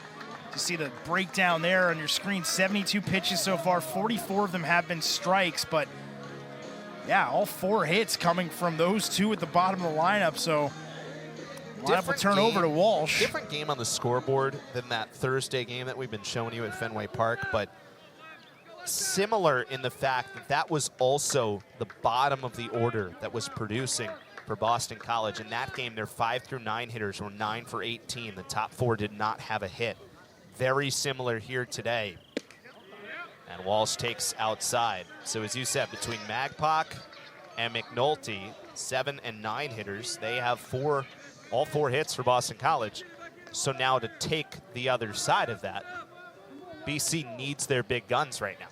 You see the breakdown there on your screen, 72 pitches so far, 44 of them have been strikes, but yeah, all 4 hits coming from those 2 at the bottom of the lineup, so lineup will turn over to Walsh. Different game on the scoreboard than that Thursday game that we've been showing you at Fenway Park, but similar in the fact that that was also the bottom of the order that was producing for Boston College. In that game, their 5 through 9 hitters were 9 for 18. The top 4 did not have a hit. Very similar here today. And Walsh takes outside. So as you said, between Magpok and McNulty, 7 and 9 hitters, they have all 4 hits for Boston College. So now to take the other side of that, BC needs their big guns right now.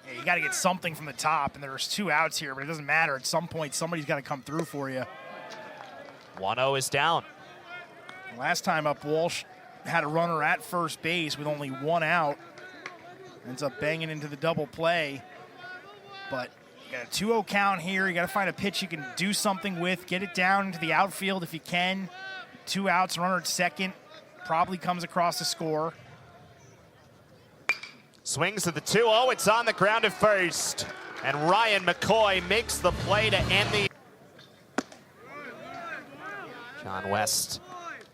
Yeah, you got to get something from the top, and there's 2 outs here, but it doesn't matter. At some point, somebody's got to come through for you. 1-0 is down. Last time up, Walsh had a runner at first base with only 1 out. Ends up banging into the double play. But you got a 2-0 count here. You got to find a pitch you can do something with. Get it down into the outfield if you can. 2 outs, runner at second. Probably comes across the score. Swings to the 2-0. It's on the ground at first. And Ryan McCoy makes the play to end the... John West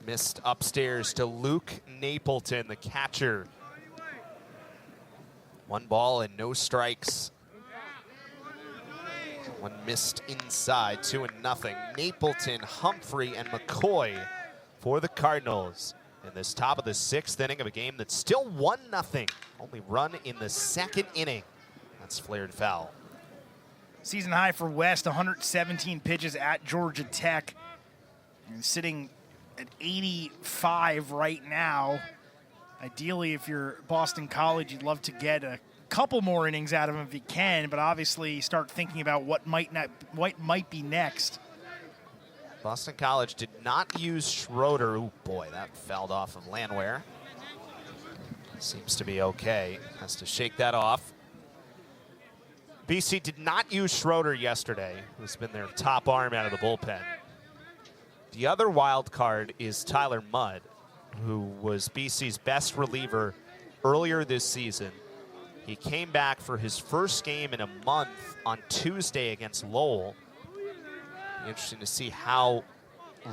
missed upstairs to Luke Napleton, the catcher 1 ball and no strikes. One missed inside, 2-0. Napleton, Humphrey, and McCoy for the Cardinals in this top of the 6th inning of a game that's still 1-0. Only run in the 2nd inning. That's flared foul. Season high for West, 117 pitches at Georgia Tech. And sitting at 85 right now. Ideally, if you're Boston College, you'd love to get a couple more innings out of him if you can, but obviously start thinking about what might be next. Boston College did not use Schroeder. Oh boy, that fouled off of Landwehr. Seems to be okay. Has to shake that off. BC did not use Schroeder yesterday, who's been their top arm out of the bullpen. The other wild card is Tyler Mudd, who was BC's best reliever earlier this season. He came back for his first game in a month on Tuesday against Lowell. Interesting to see how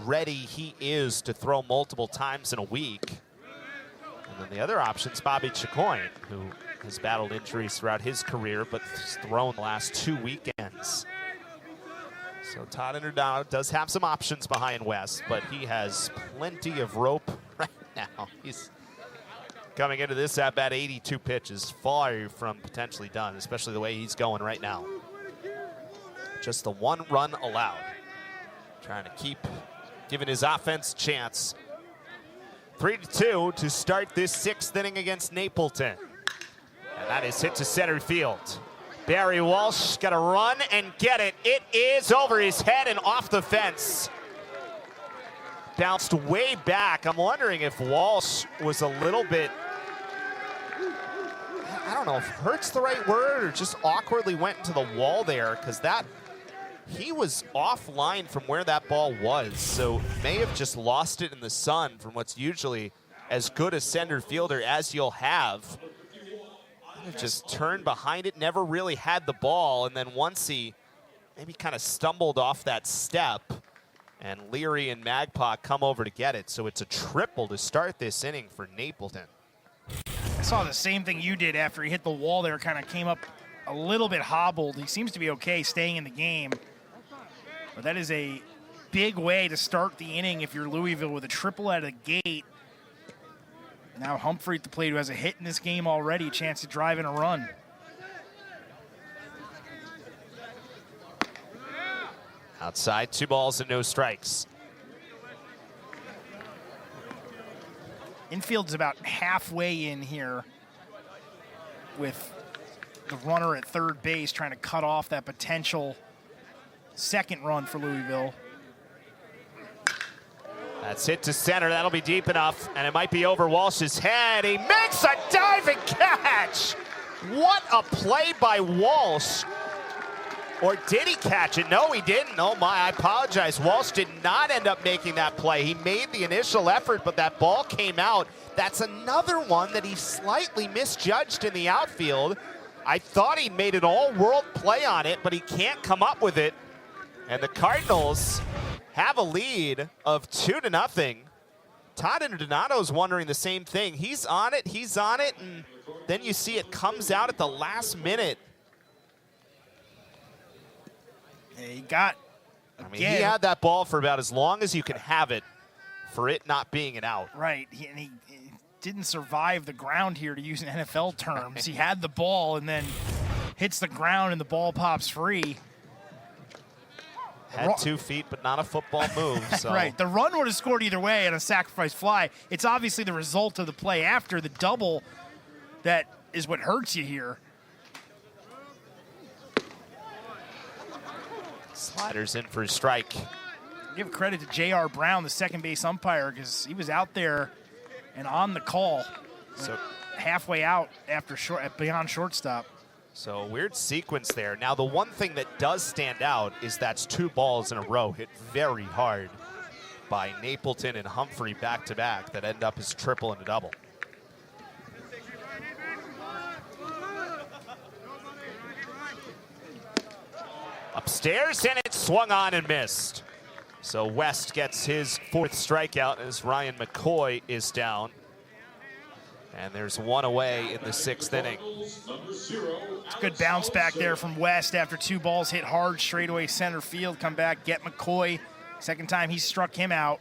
ready he is to throw multiple times in a week. And then the other option is Bobby Chicoine, who has battled injuries throughout his career, but has thrown the last 2 weekends. So Todd Inderdono does have some options behind West, but he has plenty of rope right now. He's coming into this at bat 82 pitches, far from potentially done, especially the way he's going right now. Just the 1 run allowed. Trying to keep giving his offense a chance. 3-2 to start this 6th inning against Napleton. And that is hit to center field. Barry Walsh got to run and get it. It is over his head and off the fence. Bounced way back. I'm wondering if Walsh was a little bit, I don't know if hurt's the right word or just awkwardly went into the wall there, because he was offline from where that ball was, so may have just lost it in the sun from what's usually as good a center fielder as you'll have. Just turned behind it, never really had the ball, and then once he maybe kind of stumbled off that step, and Leary and Magpie come over to get it. So it's a triple to start this inning for Napleton. I saw the same thing you did after he hit the wall there, kind of came up a little bit hobbled. He seems to be okay staying in the game. But that is a big way to start the inning if you're Louisville, with a triple out of the gate. Now Humphrey at the plate, who has a hit in this game already, a chance to drive in a run. Outside, 2 balls and no strikes. Infield's about halfway in here with the runner at third base trying to cut off that potential second run for Louisville. That's hit to center. That'll be deep enough, and it might be over Walsh's head. He makes a diving catch. What a play by Walsh. Or did he catch it? No, he didn't. Oh my, I apologize. Walsh did not end up making that play. He made the initial effort, but that ball came out. That's another one that he slightly misjudged in the outfield. I thought he made an all-world play on it, but he can't come up with it. And the Cardinals have a lead of 2-0. Todd Indonato's wondering the same thing. He's on it, and then you see it comes out at the last minute. He got, I mean, he had that ball for about as long as you can have it for it not being an out. Right, and he didn't survive the ground here, to use NFL terms. He had the ball and then hits the ground and the ball pops free. Had 2 feet, but not a football move. So. Right, the run would have scored either way on a sacrifice fly. It's obviously the result of the play after the double that is what hurts you here. Sliders in for a strike. Give credit to J.R. Brown, the second base umpire, because he was out there and on the call. So halfway out after beyond shortstop. So weird sequence there. Now the one thing that does stand out is that's 2 balls in a row hit very hard by Napleton and Humphrey back-to-back that end up as a triple and a double. Upstairs, and it swung on and missed. So West gets his 4th strikeout as Ryan McCoy is down. And there's one away in the 6th inning. It's a good bounce back there from West after 2 balls hit hard straightaway center field. Come back, get McCoy. Second time he struck him out.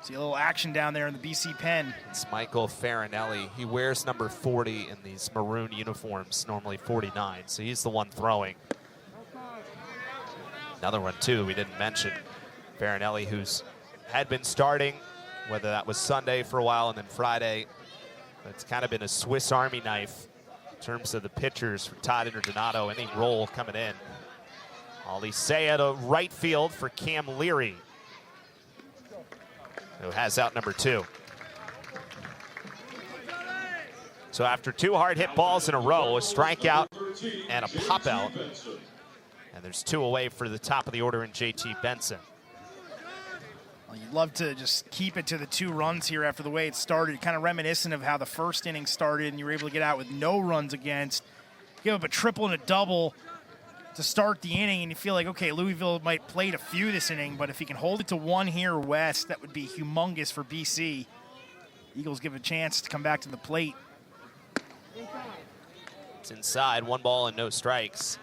See a little action down there in the BC pen. It's Michael Farinelli. He wears number 40 in these maroon uniforms, normally 49, so he's the one throwing. Another one, too, we didn't mention. Farinelli, who's had been starting, whether that was Sunday for a while and then Friday. It's kind of been a Swiss Army knife in terms of the pitchers for Todd Interdonato, any role coming in. Alisea to right field for Cam Leary, who has out number 2. So after 2 hard hit balls in a row, a strikeout and a pop out. And there's 2 away for the top of the order in JT Benson. Well, you'd love to just keep it to the 2 runs here after the way it started. Kind of reminiscent of how the first inning started, and you were able to get out with no runs against. Give up a triple and a double to start the inning, and you feel like, okay, Louisville might play a few this inning, but if he can hold it to 1 here West, that would be humongous for BC. Eagles give a chance to come back to the plate. It's inside, 1 ball and no strikes.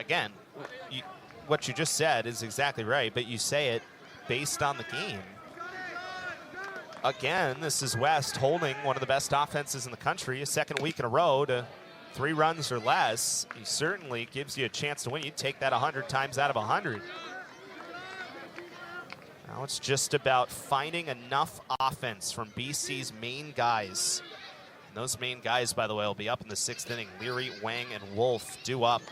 Again, what you just said is exactly right, but you say it based on the game. Again, this is West holding one of the best offenses in the country, a 2nd week in a row to 3 runs or less. He certainly gives you a chance to win. You take that 100 times out of 100. Now it's just about finding enough offense from BC's main guys. And those main guys, by the way, will be up in the 6th inning. Leary, Wang, and Wolf due up.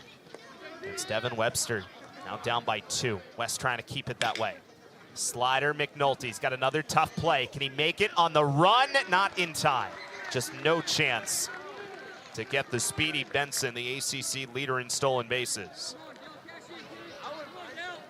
It's Devin Webster, now down by 2. West trying to keep it that way. Slider, McNulty's got another tough play. Can he make it on the run? Not in time. Just no chance to get the speedy Benson, the ACC leader in stolen bases.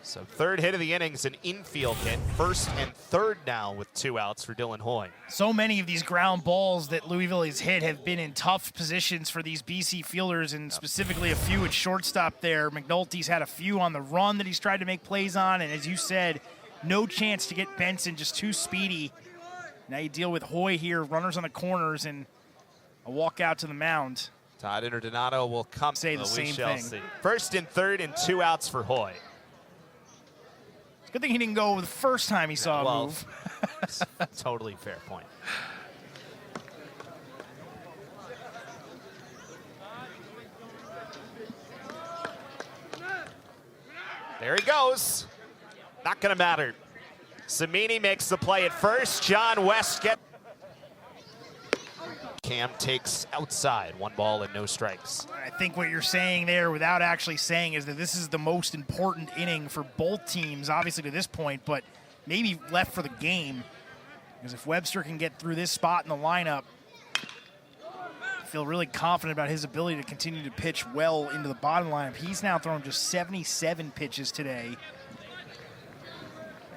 So 3rd hit of the inning's an infield hit. 1st and 3rd now with 2 outs for Dylan Hoy. So many of these ground balls that Louisville has hit have been in tough positions for these BC fielders, and specifically a few at shortstop there. McNulty's had a few on the run that he's tried to make plays on, and as you said, no chance to get Benson, just too speedy. Now you deal with Hoy here, runners on the corners, and a walk out to the mound. Todd Interdonato will come. Say the same thing. See. 1st and 3rd and 2 outs for Hoy. It's a good thing he didn't go the first time he saw a move. Totally fair point. There he goes. Not going to matter. Samini makes the play at first. John West gets. Cam takes outside, 1 ball and no strikes. I think what you're saying there without actually saying is that this is the most important inning for both teams, obviously to this point, but maybe left for the game. Because if Webster can get through this spot in the lineup, I feel really confident about his ability to continue to pitch well into the bottom lineup. He's now thrown just 77 pitches today.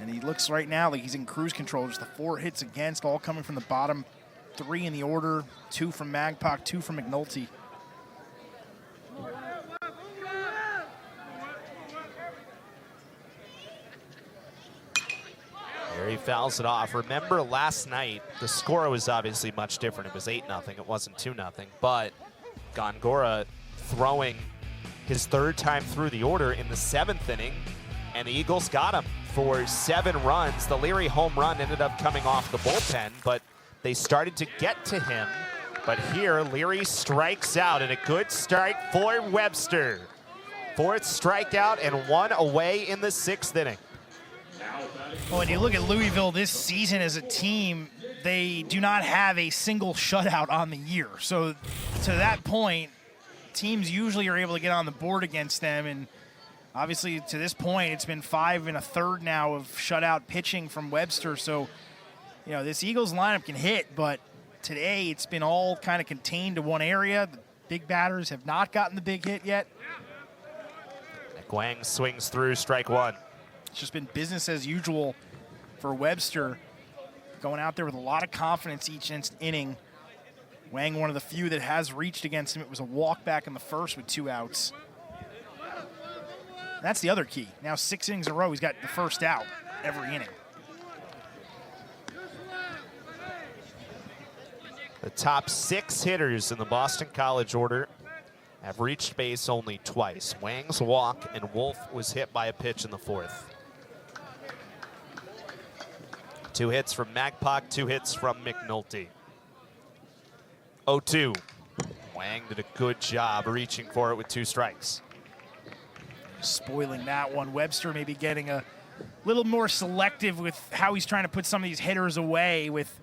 And he looks right now like he's in cruise control. Just the 4 hits against, all coming from the bottom 3 in the order, 2 from Magpok, 2 from McNulty. There he fouls it off. Remember last night, the score was obviously much different. It was 8-0. It wasn't 2-0. But Gongora throwing his 3rd time through the order in the 7th inning, and the Eagles got him for 7 runs. The Leary home run ended up coming off the bullpen, but they started to get to him. But here, Leary strikes out, and a good start for Webster. 4th strikeout and 1 away in the 6th inning. Well, when you look at Louisville this season as a team, they do not have a single shutout on the year. So to that point, teams usually are able to get on the board against them. And obviously to this point, it's been 5 1/3 now of shutout pitching from Webster. So, you know, this Eagles lineup can hit, but today it's been all kind of contained to one area. The big batters have not gotten the big hit yet. Guang swings through, strike 1. It's just been business as usual for Webster, going out there with a lot of confidence each inning. Wang, one of the few that has reached against him. It was a walk back in the 1st with 2 outs. That's the other key. Now 6 innings in a row, he's got the 1st out every inning. The top 6 hitters in the Boston College order have reached base only twice. Wang's walk and Wolf was hit by a pitch in the 4th. 2 hits from Magpok, 2 hits from McNulty. 0-2. Wang did a good job reaching for it with 2 strikes. Spoiling that one. Webster maybe getting a little more selective with how he's trying to put some of these hitters away, with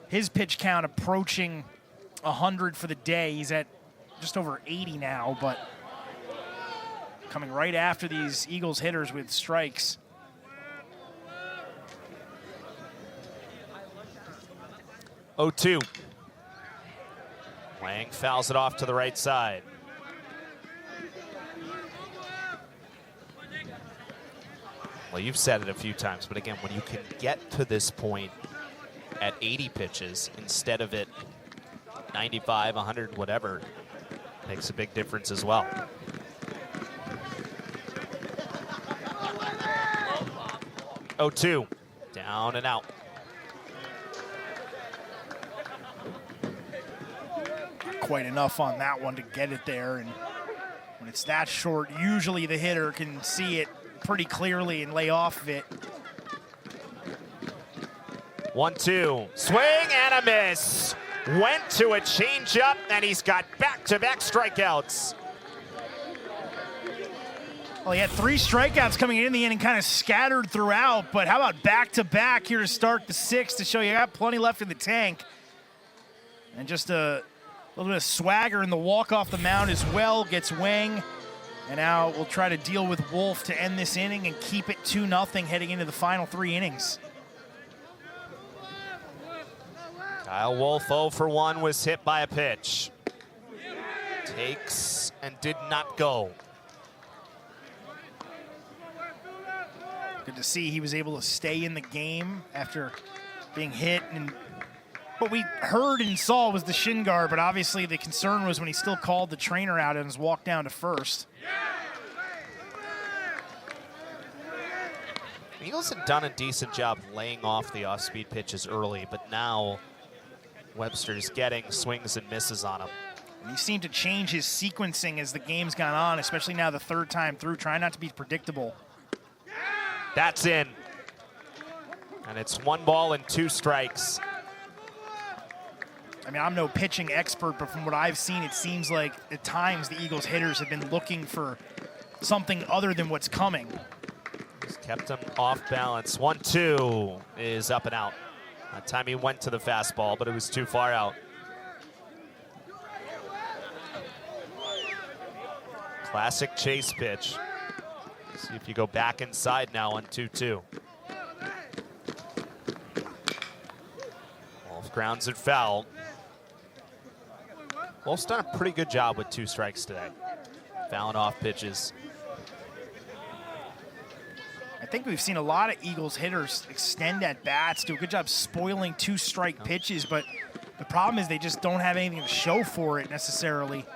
his pitch count approaching 100 for the day. He's at just over 80 now, but coming right after these Eagles hitters with strikes. Oh, 2. Wang fouls it off to the right side. Well, you've said it a few times, but again, when you can get to this point at 80 pitches instead of at 95, 100, whatever, makes a big difference as well. Oh, 2. Down and out. Quite enough on that one to get it there, and when it's that short, usually the hitter can see it pretty clearly and lay off of it. 1-2. Swing and a miss. Went to a changeup, and he's got back-to-back strikeouts. Well, he had 3 strikeouts coming in the inning, kind of scattered throughout, but how about back-to-back here to start the 6th to show you got plenty left in the tank. And just a little bit of swagger in the walk off the mound as well, gets Wang. And now we'll try to deal with Wolf to end this inning and keep it 2-0 heading into the final 3 innings. Kyle Wolf 0 for 1 was hit by a pitch. Takes and did not go. Good to see he was able to stay in the game after being hit. And what we heard and saw was the shin guard, but obviously the concern was when he still called the trainer out and his walk down to first. The Eagles had done a decent job laying off the off-speed pitches early, but now Webster's getting swings and misses on him. And he seemed to change his sequencing as the game's gone on, especially now the 3rd time through, trying not to be predictable. That's in. And it's 1 ball and 2 strikes. I mean, I'm no pitching expert, but from what I've seen, it seems like at times the Eagles hitters have been looking for something other than what's coming. He's kept him off balance. 1-2 is up and out. That time he went to the fastball, but it was too far out. Classic chase pitch. See if you go back inside now on 2-2. Wolf grounds it foul. Wolf's done a pretty good job with 2 strikes today. Fouling off pitches. I think we've seen a lot of Eagles hitters extend at bats, do a good job spoiling 2-strike pitches, but the problem is they just don't have anything to show for it necessarily.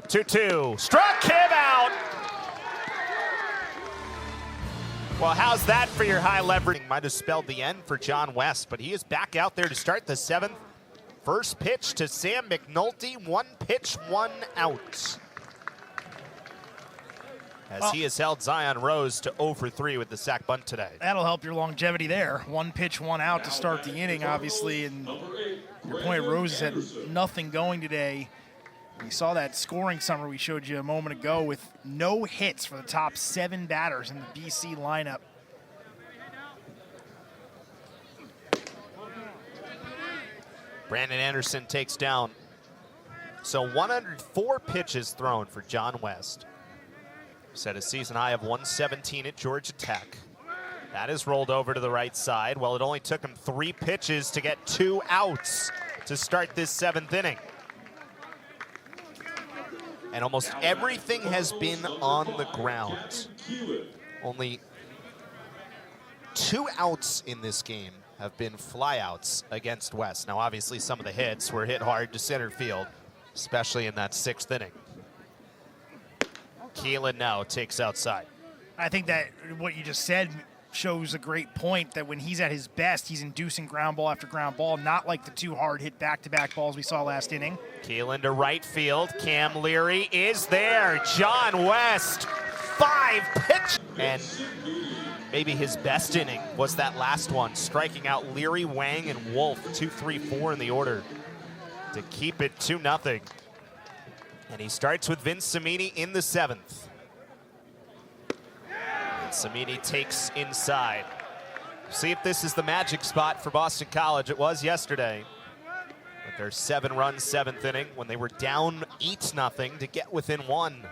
2-2, struck him out. Well, how's that for your high leverage? Might have spelled the end for John West, but he is back out there to start the 7th. First pitch to Sam McNulty, 1 pitch, 1 out. As he has held Zion Rose to 0 for 3 with the sac bunt today. That'll help your longevity there. 1 pitch, 1 out to start the inning, obviously, and your point, Rose has had nothing going today. You saw that scoring summary we showed you a moment ago with no hits for the top 7 batters in the BC lineup. Brandon Anderson takes down. So 104 pitches thrown for John West. Set a season high of 117 at Georgia Tech. That is rolled over to the right side. Well, it only took him 3 pitches to get 2 outs to start this 7th inning. And almost everything has been on the ground. Only 2 outs in this game have been flyouts against West. Now, obviously, some of the hits were hit hard to center field, especially in that 6th inning. Keelan now takes outside. I think that what you just said shows a great point that when he's at his best, he's inducing ground ball after ground ball, not like the two hard hit back-to-back balls we saw last inning. Keelan to right field. Cam Leary is there. John West, 5 pitch. And maybe his best inning was that last one, striking out Leary, Wang, and Wolf, 2, 3, 4 in the order to keep it 2-0. And he starts with Vince Cimini in the 7th. And Cimini takes inside. See if this is the magic spot for Boston College. It was yesterday with their 7-run 7th inning when they were down 8-0 to get within 1.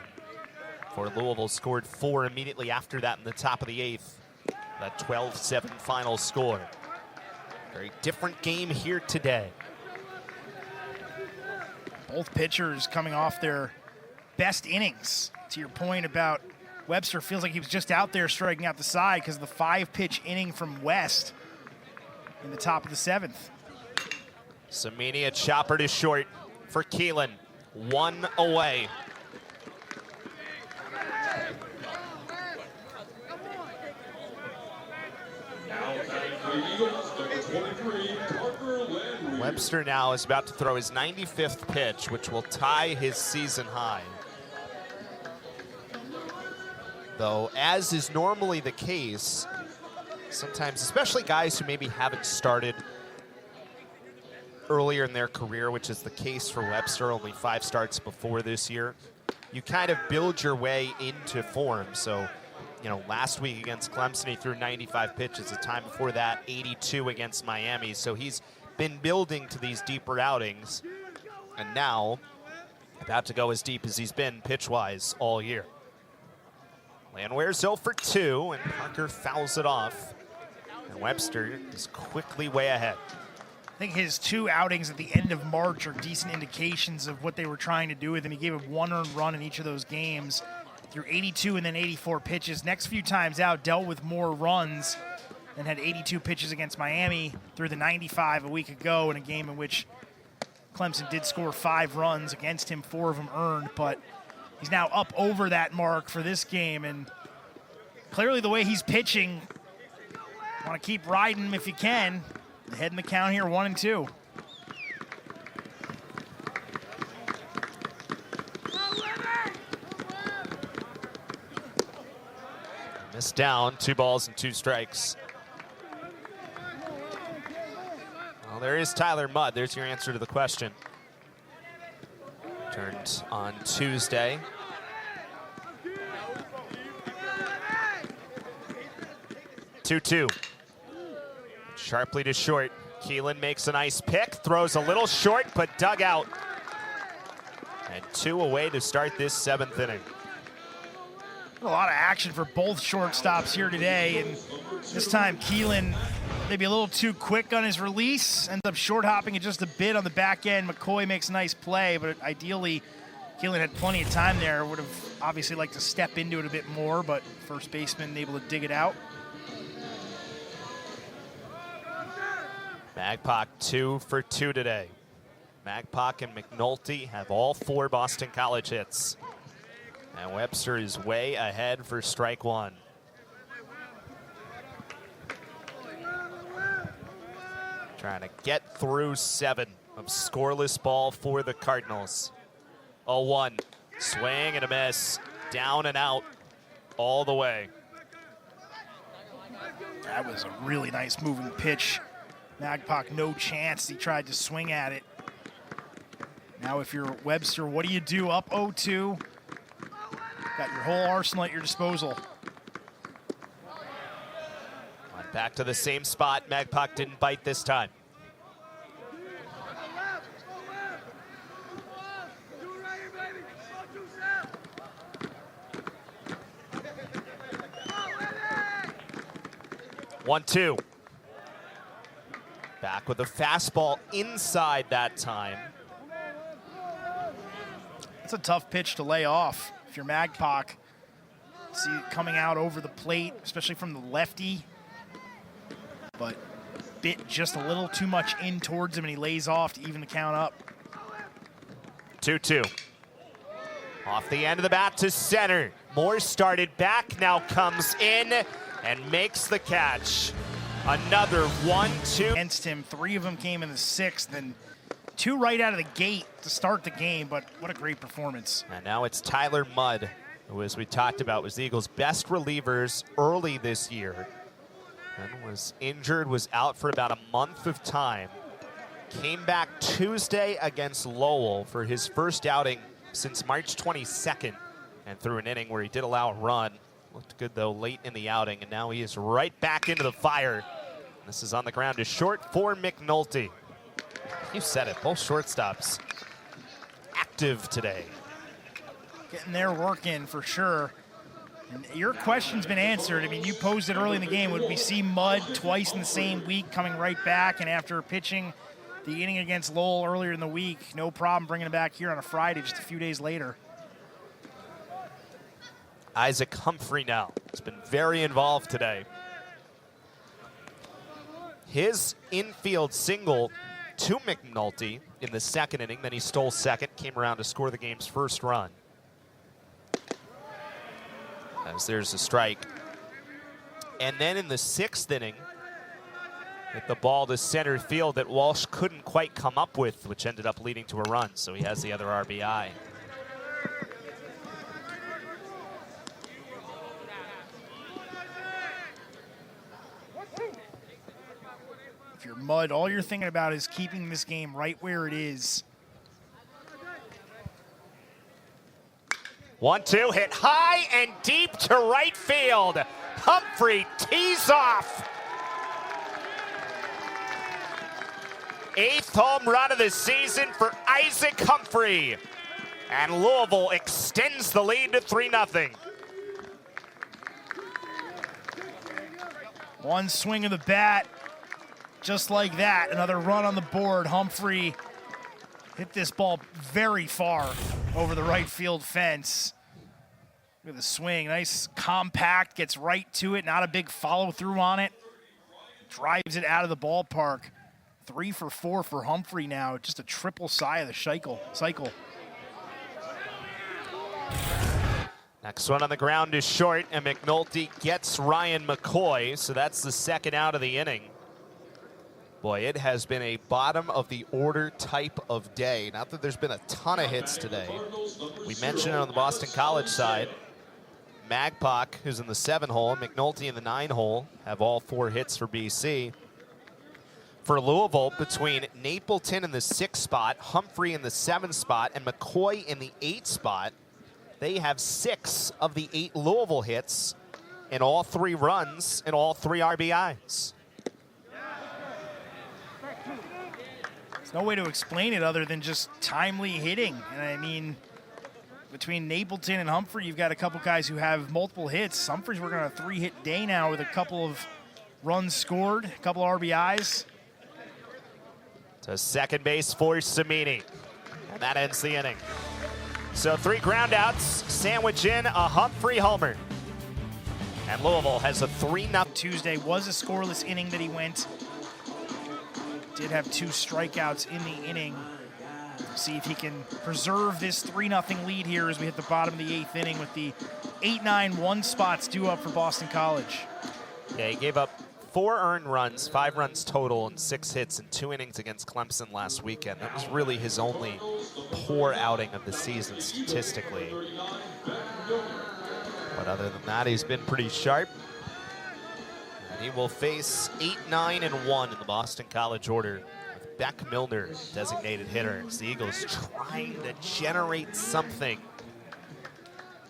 For Louisville scored 4 immediately after that in the top of the 8th. That 12-7 final score. Very different game here today. Both pitchers coming off their best innings. To your point about Webster, feels like he was just out there striking out the side because of the 5-pitch inning from West in the top of the 7th. Cimini, a chopper to short for Keelan. 1 away. Webster now is about to throw his 95th pitch, which will tie his season high. Though, as is normally the case, sometimes, especially guys who maybe haven't started earlier in their career, which is the case for Webster, only 5 starts before this year, you kind of build your way into form. So, you know, last week against Clemson, he threw 95 pitches. The time before that, 82 against Miami. So he's been building to these deeper outings, and now about to go as deep as he's been pitch-wise all year. Landwehr's 0 for 2, and Parker fouls it off. And Webster is quickly way ahead. I think his 2 outings at the end of March are decent indications of what they were trying to do with him. He gave him 1 earned run in each of those games, through 82 and then 84 pitches. Next few times out, dealt with more runs and had 82 pitches against Miami, through the 95 a week ago in a game in which Clemson did score 5 runs against him, 4 of them earned, but he's now up over that mark for this game, and clearly the way he's pitching, want to keep riding him if you can. Ahead in the count here, 1-2. Missed down, 2 balls and 2 strikes. Well, there is Tyler Mudd. There's your answer to the question. Turned on Tuesday. Two. Sharply to short. Keelan makes a nice pick, throws a little short, but dug out. And 2 away to start this 7th inning. A lot of action for both shortstops here today, and this time Keelan maybe a little too quick on his release, ends up short hopping it just a bit on the back end. McCoy makes a nice play, but ideally Keelan had plenty of time there. Would have obviously liked to step into it a bit more, but first baseman able to dig it out. Magpok 2 for 2 today. Magpok and McNulty have all 4 Boston College hits. And Webster is way ahead for strike 1. Trying to get through 7 of scoreless ball for the Cardinals. 0-1, swing and a miss, down and out all the way. That was a really nice moving pitch. Magpok, no chance. He tried to swing at it. Now if you're Webster, what do you do? Up 0-2. Got your whole arsenal at your disposal. Went back to the same spot. Magpok didn't bite this time. One, 2. Back with a fastball inside that time. It's a tough pitch to lay off if you're Magpok. See it coming out over the plate, especially from the lefty. But bit just a little too much in towards him, and he lays off to even the count up. 2-2. Off the end of the bat to center. Moore started back, now comes in. and makes the catch. Another 1-2. Against him, 3 of them came in the 6th, and 2 right out of the gate to start the game, but what a great performance. And now it's Tyler Mudd, who, as we talked about, was the Eagles' best relievers early this year. And was injured, was out for about a month of time. Came back Tuesday against Lowell for his first outing since March 22nd, and threw an inning where he did allow a run. Looked good, though, late in the outing, and now he is right back into the fire. This is on the ground to short for McNulty. You said it, both shortstops active today. Getting their work in for sure. And your question's been answered. I mean, you posed it early in the game. Would we see Mudd twice in the same week coming right back, and after pitching the inning against Lowell earlier in the week, no problem bringing him back here on a Friday just a few days later. Isaac Humphrey now has been very involved today. His infield single to McNulty in the 2nd inning, then he stole 2nd, came around to score the game's first run. As there's a strike. And then in the 6th inning, hit the ball to center field that Walsh couldn't quite come up with, which ended up leading to a run, so he has the other RBI. If you're Mudd, all you're thinking about is keeping this game right where it is. 1-2, hit high and deep to right field. Humphrey tees off. 8th home run of the season for Isaac Humphrey. And Louisville extends the lead to 3-0. One swing of the bat, just like that. Another run on the board. Humphrey hit this ball very far over the right field fence. Look at the swing. Nice compact, gets right to it. Not a big follow through on it. Drives it out of the ballpark. 3 for 4 for Humphrey now. Just a triple sigh of the cycle. Next one on the ground is short, and McNulty gets Ryan McCoy, so that's the 2nd out of the inning. Boy, it has been a bottom of the order type of day. Not that there's been a ton of hits today. We mentioned it on the Boston College side. Magpok, who's in the 7 hole, and McNulty in the 9 hole, have all 4 hits for BC. For Louisville, between Napleton in the 6 spot, Humphrey in the 7 spot, and McCoy in the 8 spot, they have 6 of the 8 Louisville hits in all 3 runs and all 3 RBIs. There's no way to explain it other than just timely hitting. And I mean, between Napleton and Humphrey, you've got a couple guys who have multiple hits. Humphrey's working on a 3-hit day now with a couple of runs scored, a couple of RBIs. To second base for Samini. And that ends the inning. So 3 groundouts, sandwich in a Humphrey homer. And Louisville has a 3-0. Tuesday was a scoreless inning that he went. Did have 2 strikeouts in the inning. See if he can preserve this 3-0 lead here as we hit the bottom of the 8th inning with the 8-9-1 spots due up for Boston College. Yeah, he gave up 4 earned runs, 5 runs total, and 6 hits in 2 innings against Clemson last weekend. That was really his only poor outing of the season statistically. But other than that, he's been pretty sharp. And he will face 8-9-1 in the Boston College order. With Beck Milner, designated hitter. It's the Eagles trying to generate something.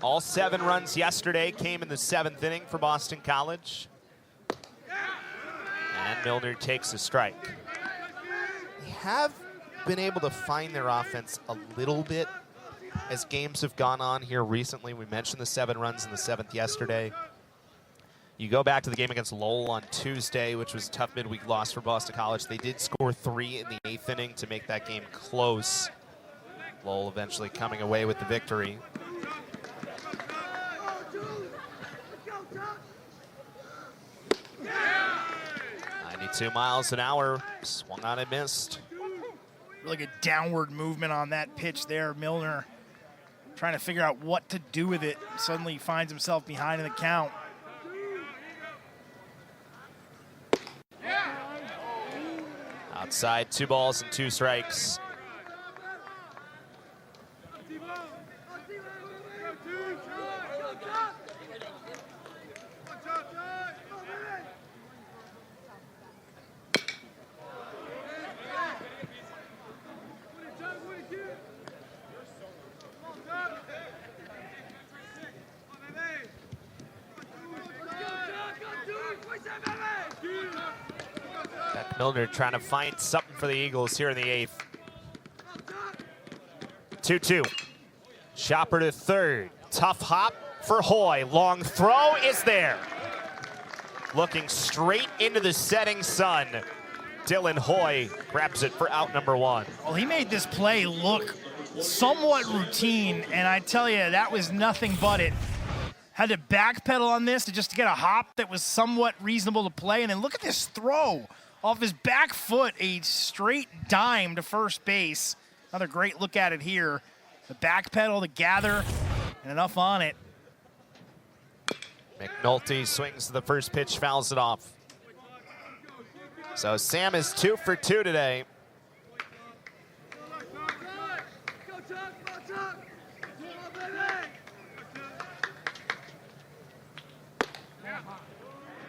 All 7 runs yesterday came in the 7th inning for Boston College. And Milner takes a strike. They have been able to find their offense a little bit as games have gone on here recently. We mentioned the 7 runs in the 7th yesterday. You go back to the game against Lowell on Tuesday, which was a tough midweek loss for Boston College. They did score 3 in the 8th inning to make that game close. Lowell eventually coming away with the victory. Miles an hour, swung on and missed. Really good downward movement on that pitch there. Milner trying to figure out what to do with it. Suddenly he finds himself behind in the count. Outside, 2 balls and 2 strikes. Milner trying to find something for the Eagles here in the 8th. 2-2. Chopper to third. Tough hop for Hoy. Long throw is there. Looking straight into the setting sun. Dylan Hoy grabs it for out number 1. Well, he made this play look somewhat routine, and I tell you, that was nothing but it. Had to backpedal on this to get a hop that was somewhat reasonable to play, and then look at this throw. Off his back foot, a straight dime to first base. Another great look at it here. The back pedal, the gather, and enough on it. McNulty swings to the first pitch, fouls it off. So Sam is 2 for 2 today.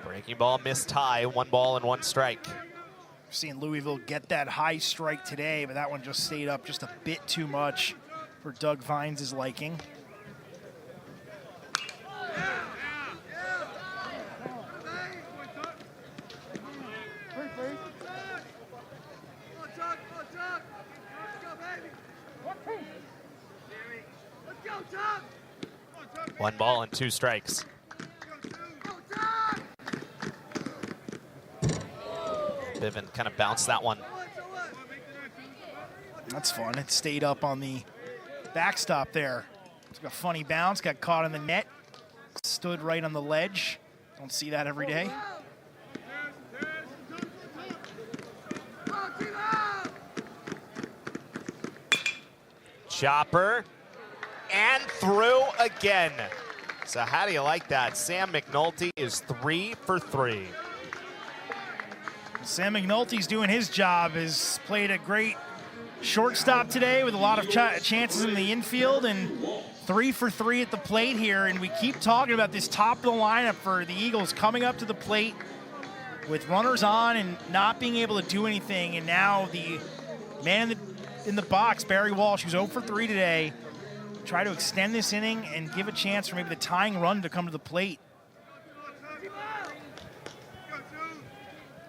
Breaking ball missed high, 1 ball and 1 strike. We're seeing Louisville get that high strike today, but that one just stayed up just a bit too much for Doug Vines' liking. One ball and 2 strikes. Biven kind of bounced that one. That's fun. It stayed up on the backstop there. It's got a funny bounce, got caught in the net, stood right on the ledge. Don't see that every day. Chopper and through again. So how do you like that? Sam McNulty is 3 for 3. Sam McNulty's doing his job. Has played a great shortstop today with a lot of chances in the infield, and 3 for 3 at the plate here. And we keep talking about this top of the lineup for the Eagles coming up to the plate with runners on and not being able to do anything. And now the man in the box, Barry Walsh, who's 0 for 3 today, try to extend this inning and give a chance for maybe the tying run to come to the plate.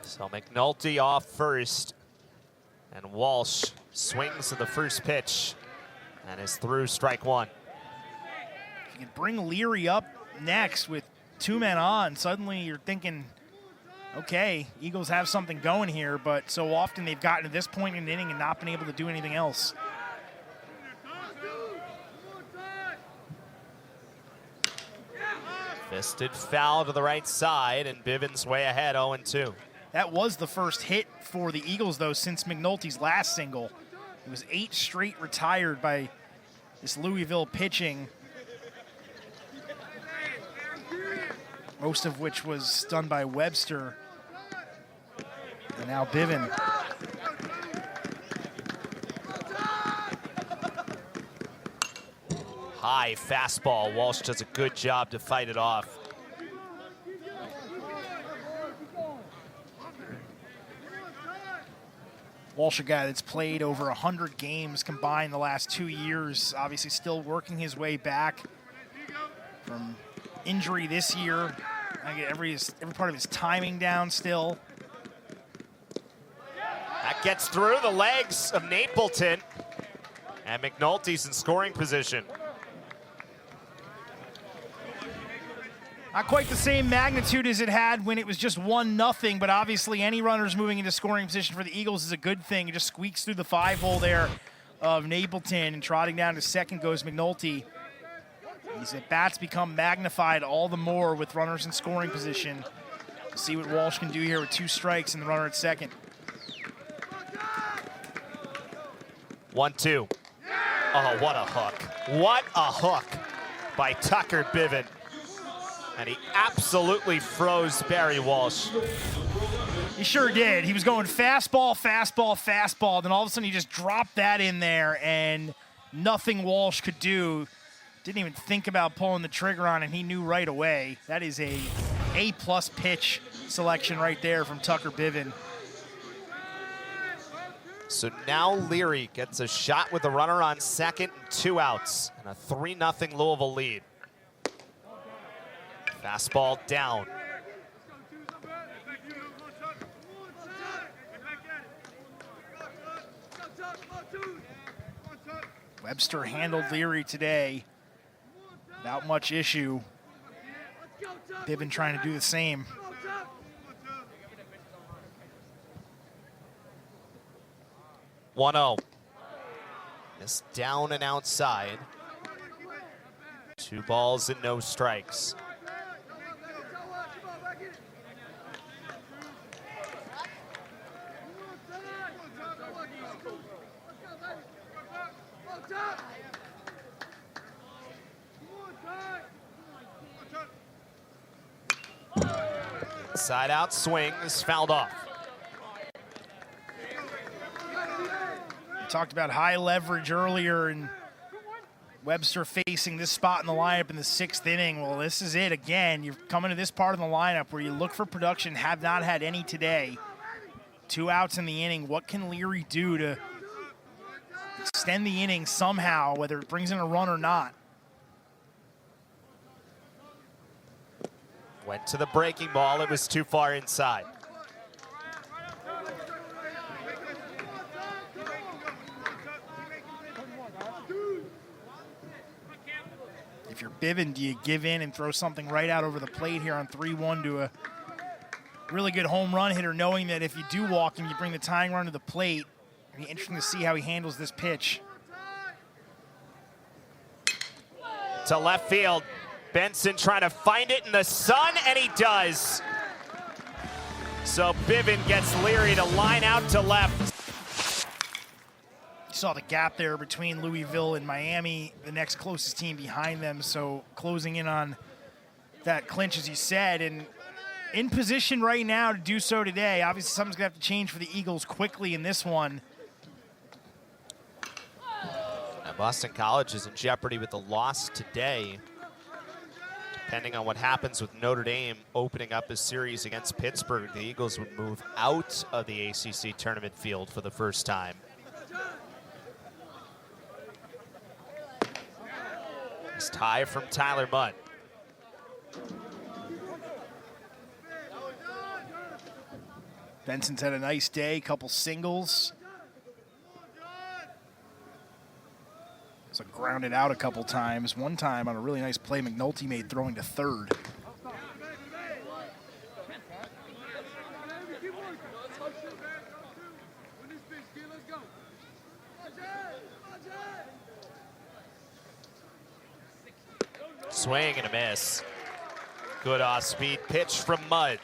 So McNulty off first, and Walsh swings to the first pitch and is through strike 1. If you can bring Leary up next with 2 men on, suddenly you're thinking, okay, Eagles have something going here, but so often they've gotten to this point in the inning and not been able to do anything else. Fisted foul to the right side, and Biven's way ahead, 0-2. That was the first hit for the Eagles, though, since McNulty's last single. It was 8 straight retired by this Louisville pitching, most of which was done by Webster. And now Biven. High fastball. Walsh does a good job to fight it off. Walsh, a guy that's played over 100 games combined the last 2 years, obviously still working his way back from injury this year. I get every part of his timing down still. That gets through the legs of Napleton, and McNulty's in scoring position. Not quite the same magnitude as it had when it was just 1-0, but obviously any runners moving into scoring position for the Eagles is a good thing. It just squeaks through the 5-hole there of Napleton, and trotting down to second goes McNulty. These at-bats become magnified all the more with runners in scoring position. We'll see what Walsh can do here with 2 strikes and the runner at second. 1-2. Oh, what a hook. What a hook by Tucker Biven. And he absolutely froze Barry Walsh. He sure did. He was going fastball, fastball, fastball. Then all of a sudden he just dropped that in there, and nothing Walsh could do. Didn't even think about pulling the trigger on it. He knew right away. That is a A-plus pitch selection right there from Tucker Bivin. So now Leary gets a shot with a runner on second and 2 outs, and a 3-0 Louisville lead. Fastball down. Webster handled Leary today without much issue. Bivin trying to do the same. 1-0. This down and outside. 2 balls and no strikes. Side out swing is fouled off. We talked about high leverage earlier and Webster facing this spot in the lineup in the 6th inning. Well, this is it again. You're coming to this part of the lineup where you look for production, have not had any today. 2 outs in the inning. What can Leary do to extend the inning somehow, whether it brings in a run or not? Went to the breaking ball. It was too far inside. If you're Bivin, do you give in and throw something right out over the plate here on 3-1 to a really good home run hitter, knowing that if you do walk him, you bring the tying run to the plate? It'll be interesting to see how he handles this pitch. To left field. Benson trying to find it in the sun, and he does. So Bivin gets Leary to line out to left. You saw the gap there between Louisville and Miami, the next closest team behind them, so closing in on that clinch, as you said, and in position right now to do so today. Obviously, something's going to have to change for the Eagles quickly in this one. And Boston College is in jeopardy with the loss today. Depending on what happens with Notre Dame opening up a series against Pittsburgh, the Eagles would move out of the ACC tournament field for the first time. Nice tie from Tyler Mudd. Benson's had a nice day, couple singles. So grounded out a couple times. One time on a really nice play McNulty made throwing to third. Swing and a miss. Good off-speed pitch from Mudd.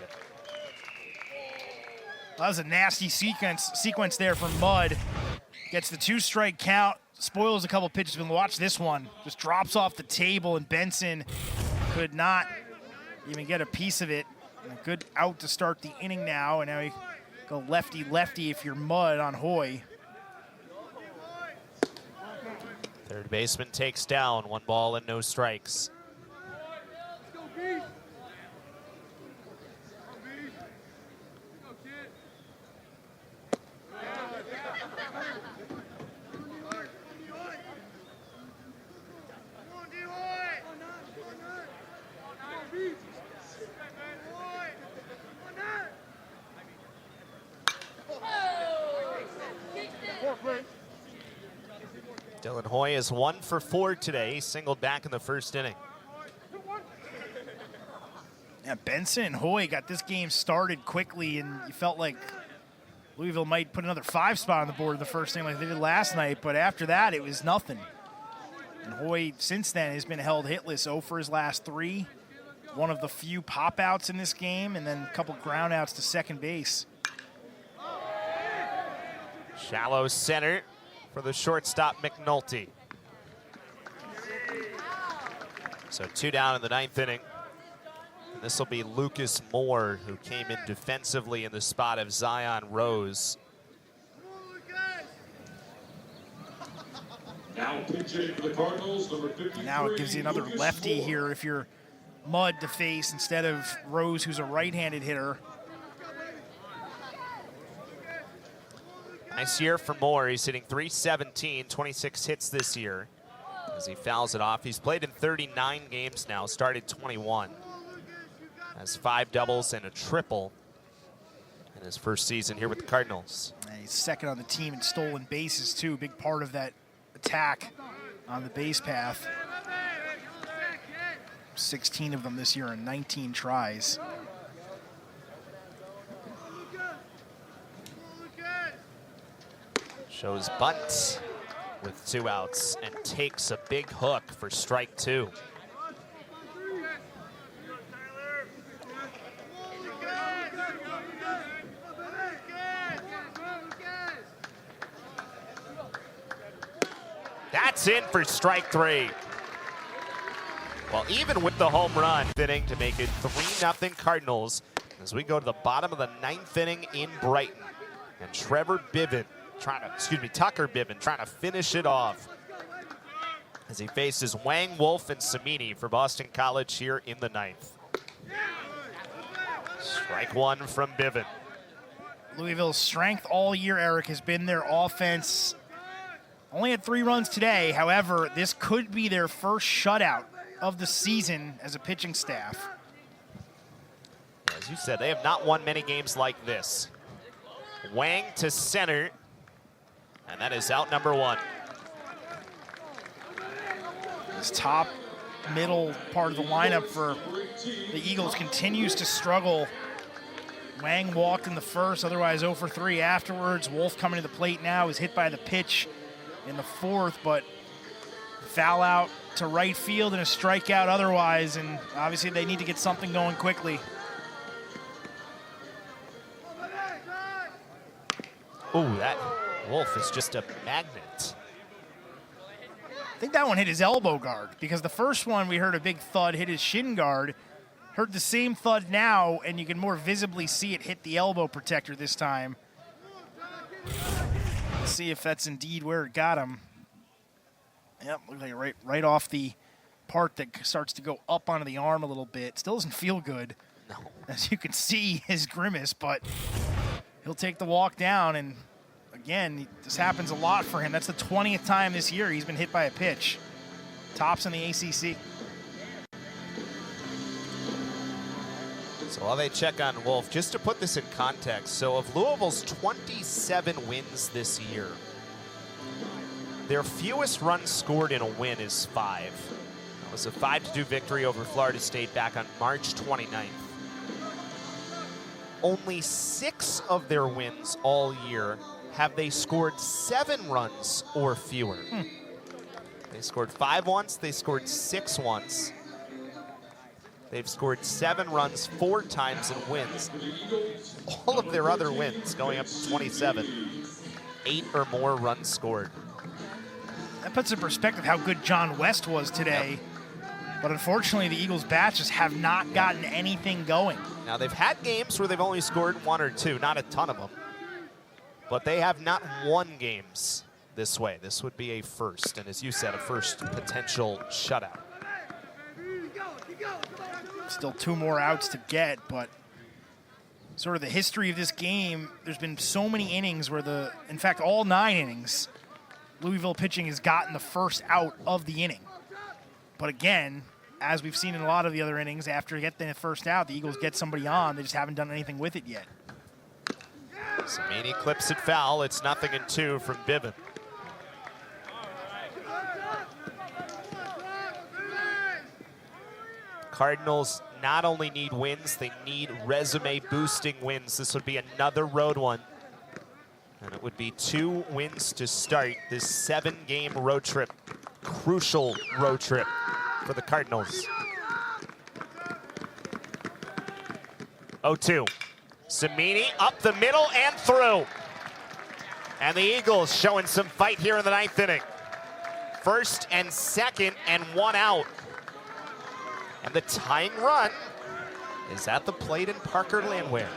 That was a nasty sequence there from Mudd. Gets the 2-strike count. Spoils a couple pitches, but watch this one. Just drops off the table, and Benson could not even get a piece of it. And a good out to start the inning now, and now you go lefty-lefty if you're Mudd on Hoy. Third baseman takes down, 1 ball and no strikes. Dylan Hoy is 1 for 4 today. He singled back in the 1st inning. Yeah, Benson and Hoy got this game started quickly, and you felt like Louisville might put another 5 spot on the board in the 1st inning like they did last night, but after that, it was nothing. And Hoy, since then, has been held hitless, 0 for his last 3. One of the few pop-outs in this game, and then a couple ground-outs to second base. Shallow center for the shortstop McNulty. So 2 down in the 9th inning. And this will be Lucas Moore, who came in defensively in the spot of Zion Rose. Now pitching for the Cardinals, number 53. Now it gives you another Lucas lefty Moore. here if you're Mudd to face instead of Rose, who's a right-handed hitter. Nice year for Moore. He's hitting .317, 26 hits this year as he fouls it off. He's played in 39 games now, started 21. Has 5 doubles and a triple in his first season here with the Cardinals. And he's second on the team in stolen bases, too. Big part of that attack on the base path. 16 of them this year in 19 tries. Shows bunt with 2 outs and takes a big hook for strike 2. That's in for strike 3. Well, even with the home run inning to make it 3-0 Cardinals as we go to the bottom of the 9th inning in Brighton. And Tucker Bivin trying to finish it off as he faces Wang, Wolf, and Samini for Boston College here in the 9th. Strike 1 from Bivin. Louisville's strength all year, Eric, has been their offense. Only had 3 runs today. However, this could be their first shutout of the season as a pitching staff. As you said, they have not won many games like this. Wang to center, and that is out number 1. This top middle part of the lineup for the Eagles continues to struggle. Wang walked in the first, otherwise 0 for 3 afterwards. Wolf coming to the plate now is hit by the pitch in the 4th, but foul out to right field and a strikeout otherwise, and obviously they need to get something going quickly. Ooh, that Wolf is just a magnet. I think that one hit his elbow guard, because the first one we heard a big thud hit his shin guard. Heard the same thud now, and you can more visibly see it hit the elbow protector this time. Let's see if that's indeed where it got him. Yep, looks like right off the part that starts to go up onto the arm a little bit. Still doesn't feel good, No. as you can see his grimace, but he'll take the walk down, and again, this happens a lot for him. That's the 20th time this year he's been hit by a pitch. Tops in the ACC. So while they check on Wolf, just to put this in context, so of Louisville's 27 wins this year, their fewest runs scored in a win is 5. It was a 5-2 victory over Florida State back on March 29th. Only 6 of their wins all year have they scored 7 runs or fewer. They scored 5 once, they scored 6 once. They've scored 7 runs 4 times in wins. All of their other wins going up to 27. 8 or more runs scored. That puts in perspective how good John West was today. Yep. But unfortunately, the Eagles' bats just have not gotten anything going. Now, they've had games where they've only scored 1 or 2, not a ton of them. But they have not won games this way. This would be a first, and as you said, a first potential shutout. Still 2 more outs to get, but sort of the history of this game, there's been so many innings where in fact, all 9 innings, Louisville pitching has gotten the first out of the inning. But again, as we've seen in a lot of the other innings, after getting the first out, the Eagles get somebody on. They just haven't done anything with it yet. Samini clips it foul. It's 0-2 from Bivin. Cardinals not only need wins, they need resume-boosting wins. This would be another road one. And it would be 2 wins to start this 7-game road trip. Crucial road trip for the Cardinals. 0-2. Samini up the middle and through. And the Eagles showing some fight here in the 9th inning. First and second and 1 out. And the tying run is at the plate in Parker Landwehr.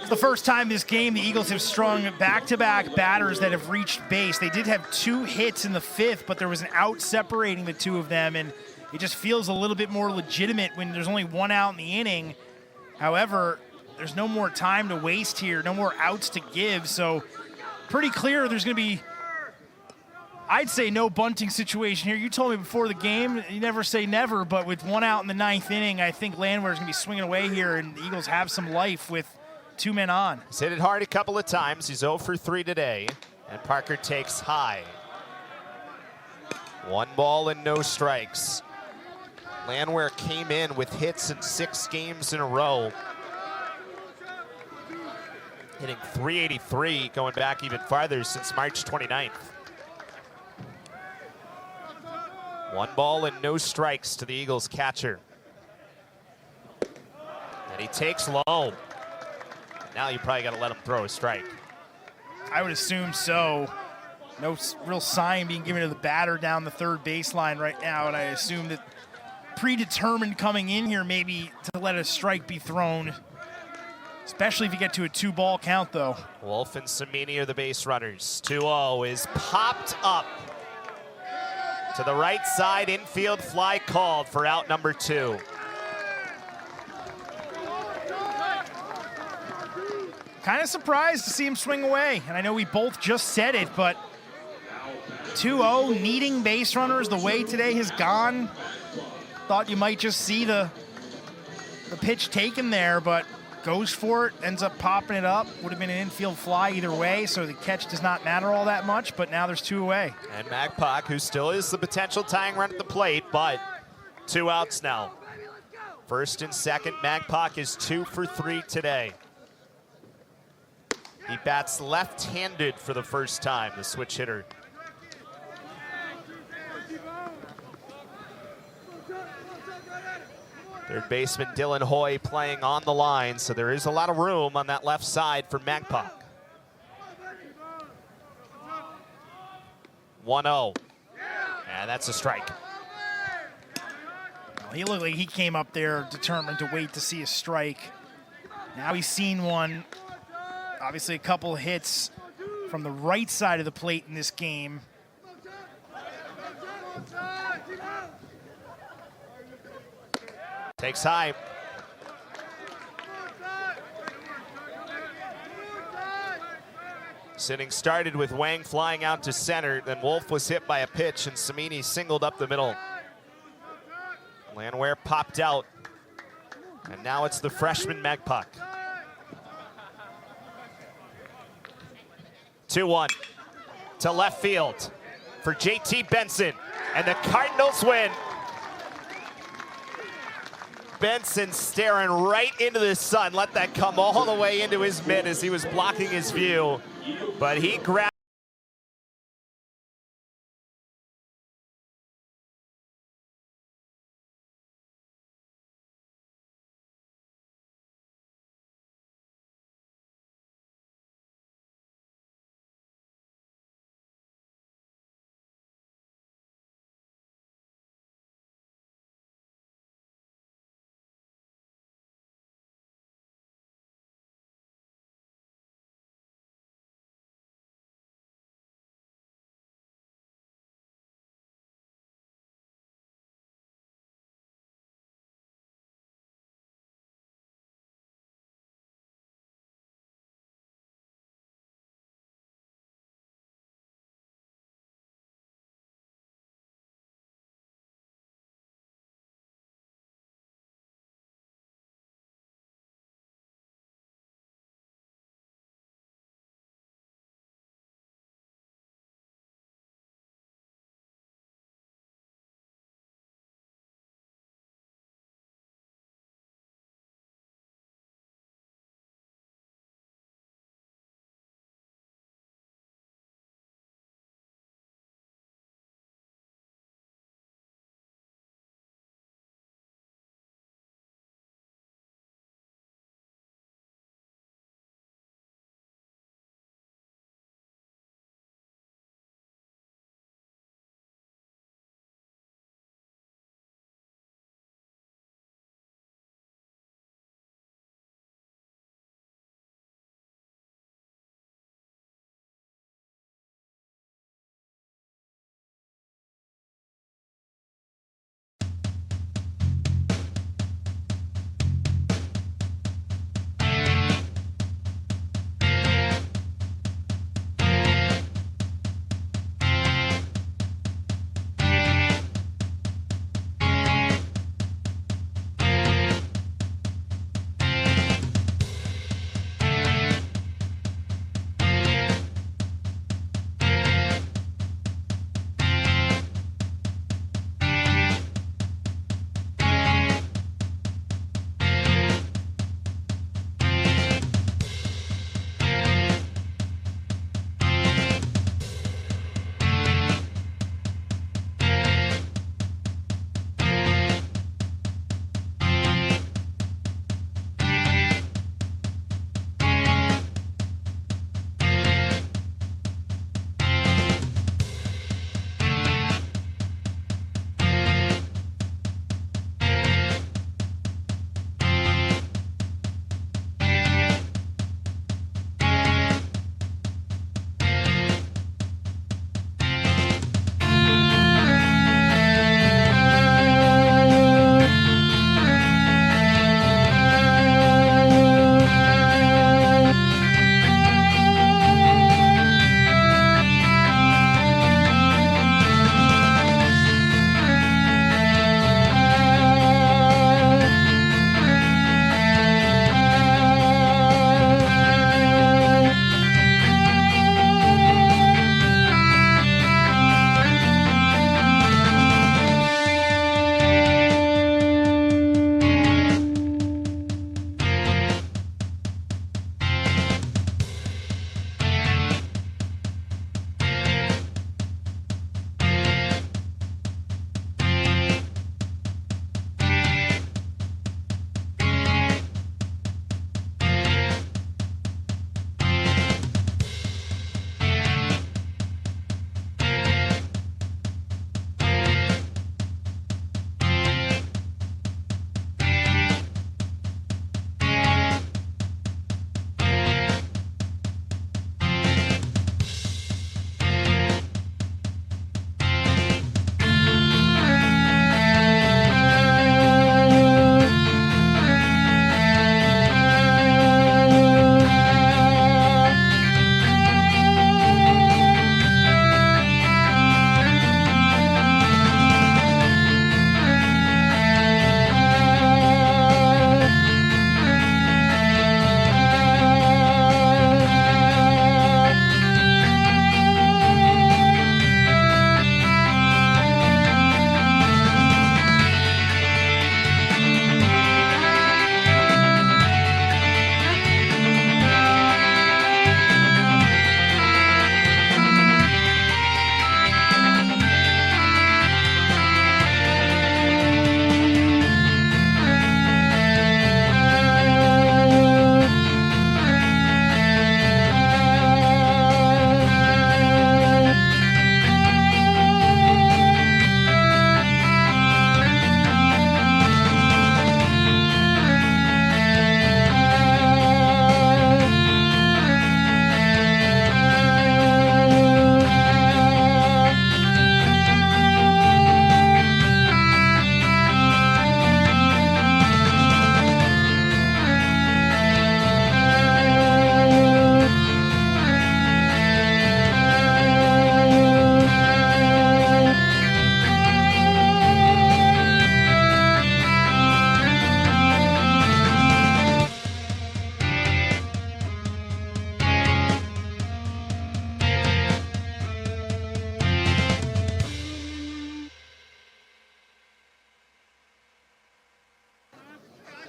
It's the first time this game the Eagles have strung back-to-back batters that have reached base. They did have 2 hits in the 5th, but there was an out separating the 2 of them, and it just feels a little bit more legitimate when there's only 1 out in the inning. However, there's no more time to waste here, no more outs to give, so pretty clear there's going to be, I'd say, no bunting situation here. You told me before the game, you never say never, but with 1 out in the 9th inning, I think Landwehr's going to be swinging away here, and the Eagles have some life with 2 men on. He's hit it hard a couple of times. He's 0 for 3 today, and Parker takes high. 1 ball and no strikes. Landwehr came in with hits in 6 games in a row. Hitting .383, going back even farther since March 29th. 1 ball and no strikes to the Eagles catcher. And he takes low. Now you probably got to let him throw a strike. I would assume so. No real sign being given to the batter down the 3rd baseline right now, and I assume that predetermined coming in here maybe to let a strike be thrown, especially if you get to a 2-ball count, though. Wolf and Samini are the base runners. 2-0 is popped up to the right side, infield fly called for out number 2. Kind of surprised to see him swing away, and I know we both just said it, but 2-0, needing base runners the way today has gone. Thought you might just see the pitch taken there, but goes for it, ends up popping it up. Would have been an infield fly either way, so the catch does not matter all that much, but now there's 2 away. And Magpok, who still is the potential tying run at the plate, but 2 outs now. 1st and 2nd, Magpok is 2 for 3 today. He bats left-handed for the first time, the switch hitter. Third baseman Dylan Hoy playing on the line, so there is a lot of room on that left side for Magpok. 1-0, and that's a strike. Well, he looked like he came up there determined to wait to see a strike. Now he's seen one. Obviously a couple of hits from the right side of the plate in this game. Takes high. Sitting started with Wang flying out to center, then Wolf was hit by a pitch and Samini singled up the middle. Landwehr popped out, and now it's the freshman Magpok. 2-1 to left field for JT Benson, and the Cardinals win. Benson staring right into the sun, let that come all the way into his mitt as he was blocking his view, but he grabbed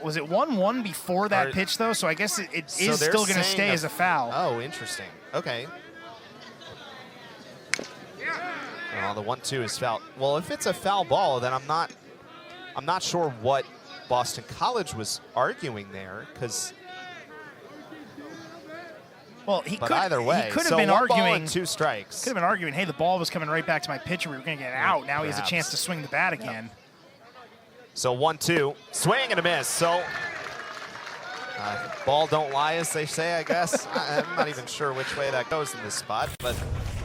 Was it 1-1 before that pitch, though? So I guess it is still going to stay as a foul. Oh, interesting. Okay. Well, the 1-2 is foul. Well, if it's a foul ball, then I'm not sure what Boston College was arguing there, because. Well, either way, he could have so been one arguing. ball and 2 strikes. Could have been arguing, hey, the ball was coming right back to my pitcher. We were going to get out. Now he has a chance to swing the bat again. So 1-2, swing and a miss. So ball don't lie, as they say, I guess. I'm not even sure which way that goes in this spot, but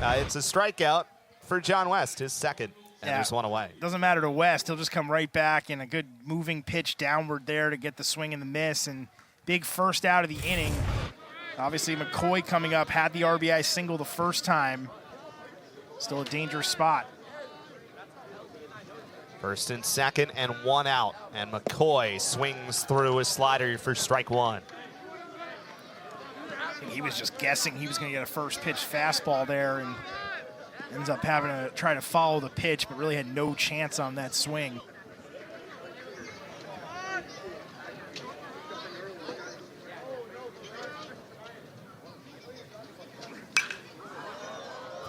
it's a strikeout for John West, his second, and there's one away. Doesn't matter to West. He'll just come right back in a good moving pitch downward there to get the swing and the miss, and big first out of the inning. Obviously, McCoy coming up, had the RBI single the first time. Still a dangerous spot. First and second and 1 out. And McCoy swings through a slider for strike 1. I think he was just guessing he was going to get a first pitch fastball there and ends up having to try to follow the pitch, but really had no chance on that swing.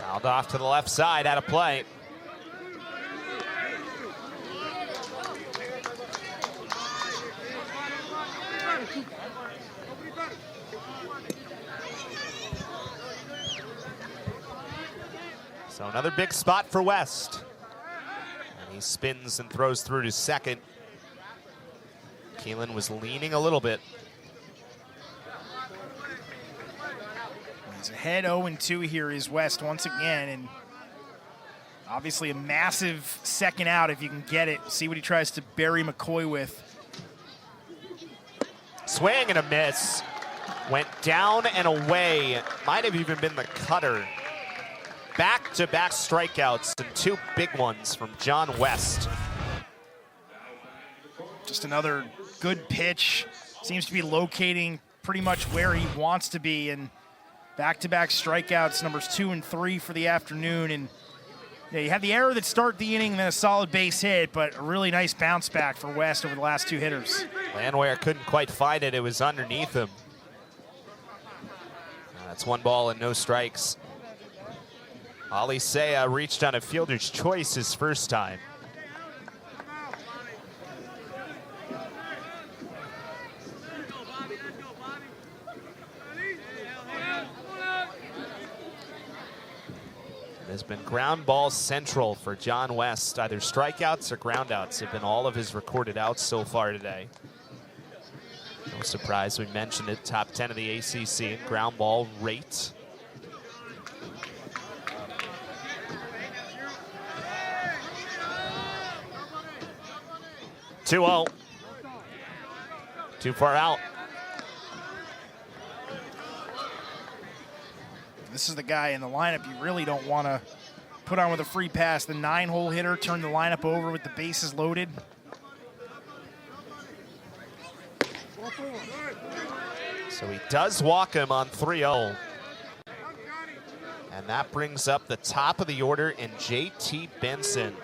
Fouled off to the left side, out of play. So another big spot for West. And he spins and throws through to second. Keelan was leaning a little bit. He's ahead 0-2 here is West once again, and obviously a massive second out if you can get it. See what he tries to bury McCoy with. Swing and a miss. Went down and away. Might have even been the cutter. Back-to-back strikeouts and 2 big ones from John West. Just another good pitch. Seems to be locating pretty much where he wants to be, and back-to-back strikeouts, numbers 2 and 3 for the afternoon. And yeah, you had the error that started the inning, then a solid base hit, but a really nice bounce back for West over the last 2 hitters. Landwehr couldn't quite find it. It was underneath him. That's 1 ball and no strikes. Ali Saya reached on a fielder's choice his first time. It has been ground ball central for John West. Either strikeouts or groundouts have been all of his recorded outs so far today. No surprise we mentioned it, top 10 of the ACC in ground ball rate. (2-0). Too far out. This is the guy in the lineup you really don't want to put on with a free pass. The 9-hole hitter, turn the lineup over with the bases loaded. So he does walk him on 3-0. And that brings up the top of the order in J.T. Benson.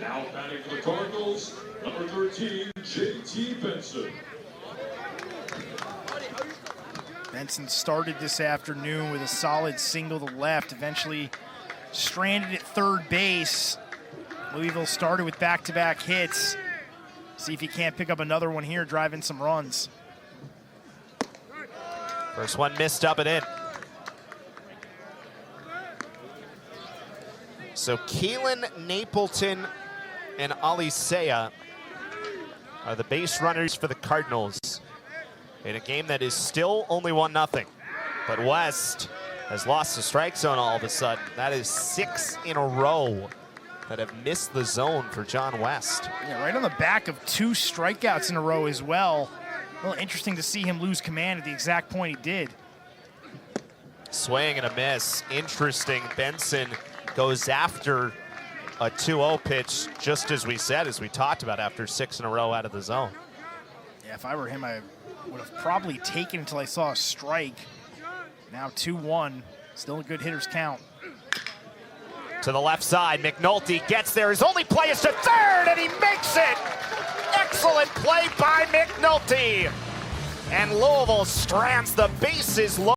Now batting for the Cardinals, number 13, J.T. Benson. Benson started this afternoon with a solid single to left, eventually stranded at third base. Louisville started with back-to-back hits. See if he can't pick up another one here, drive in some runs. First one missed up and in. So Keelan Napleton and Ali Saya are the base runners for the Cardinals in a game that is still only 1-0. But West has lost the strike zone all of a sudden. That is 6 in a row that have missed the zone for John West. Yeah, right on the back of 2 strikeouts in a row as well. Well, interesting to see him lose command at the exact point he did. Swing and a miss. Interesting. Benson goes after a 2-0 pitch, just as we said, as we talked about, after 6 in a row out of the zone. Yeah, if I were him, I would have probably taken until I saw a strike. Now 2-1, still a good hitter's count. To the left side, McNulty gets there. His only play is to third, and he makes it. Excellent play by penalty. And Louisville strands the bases low.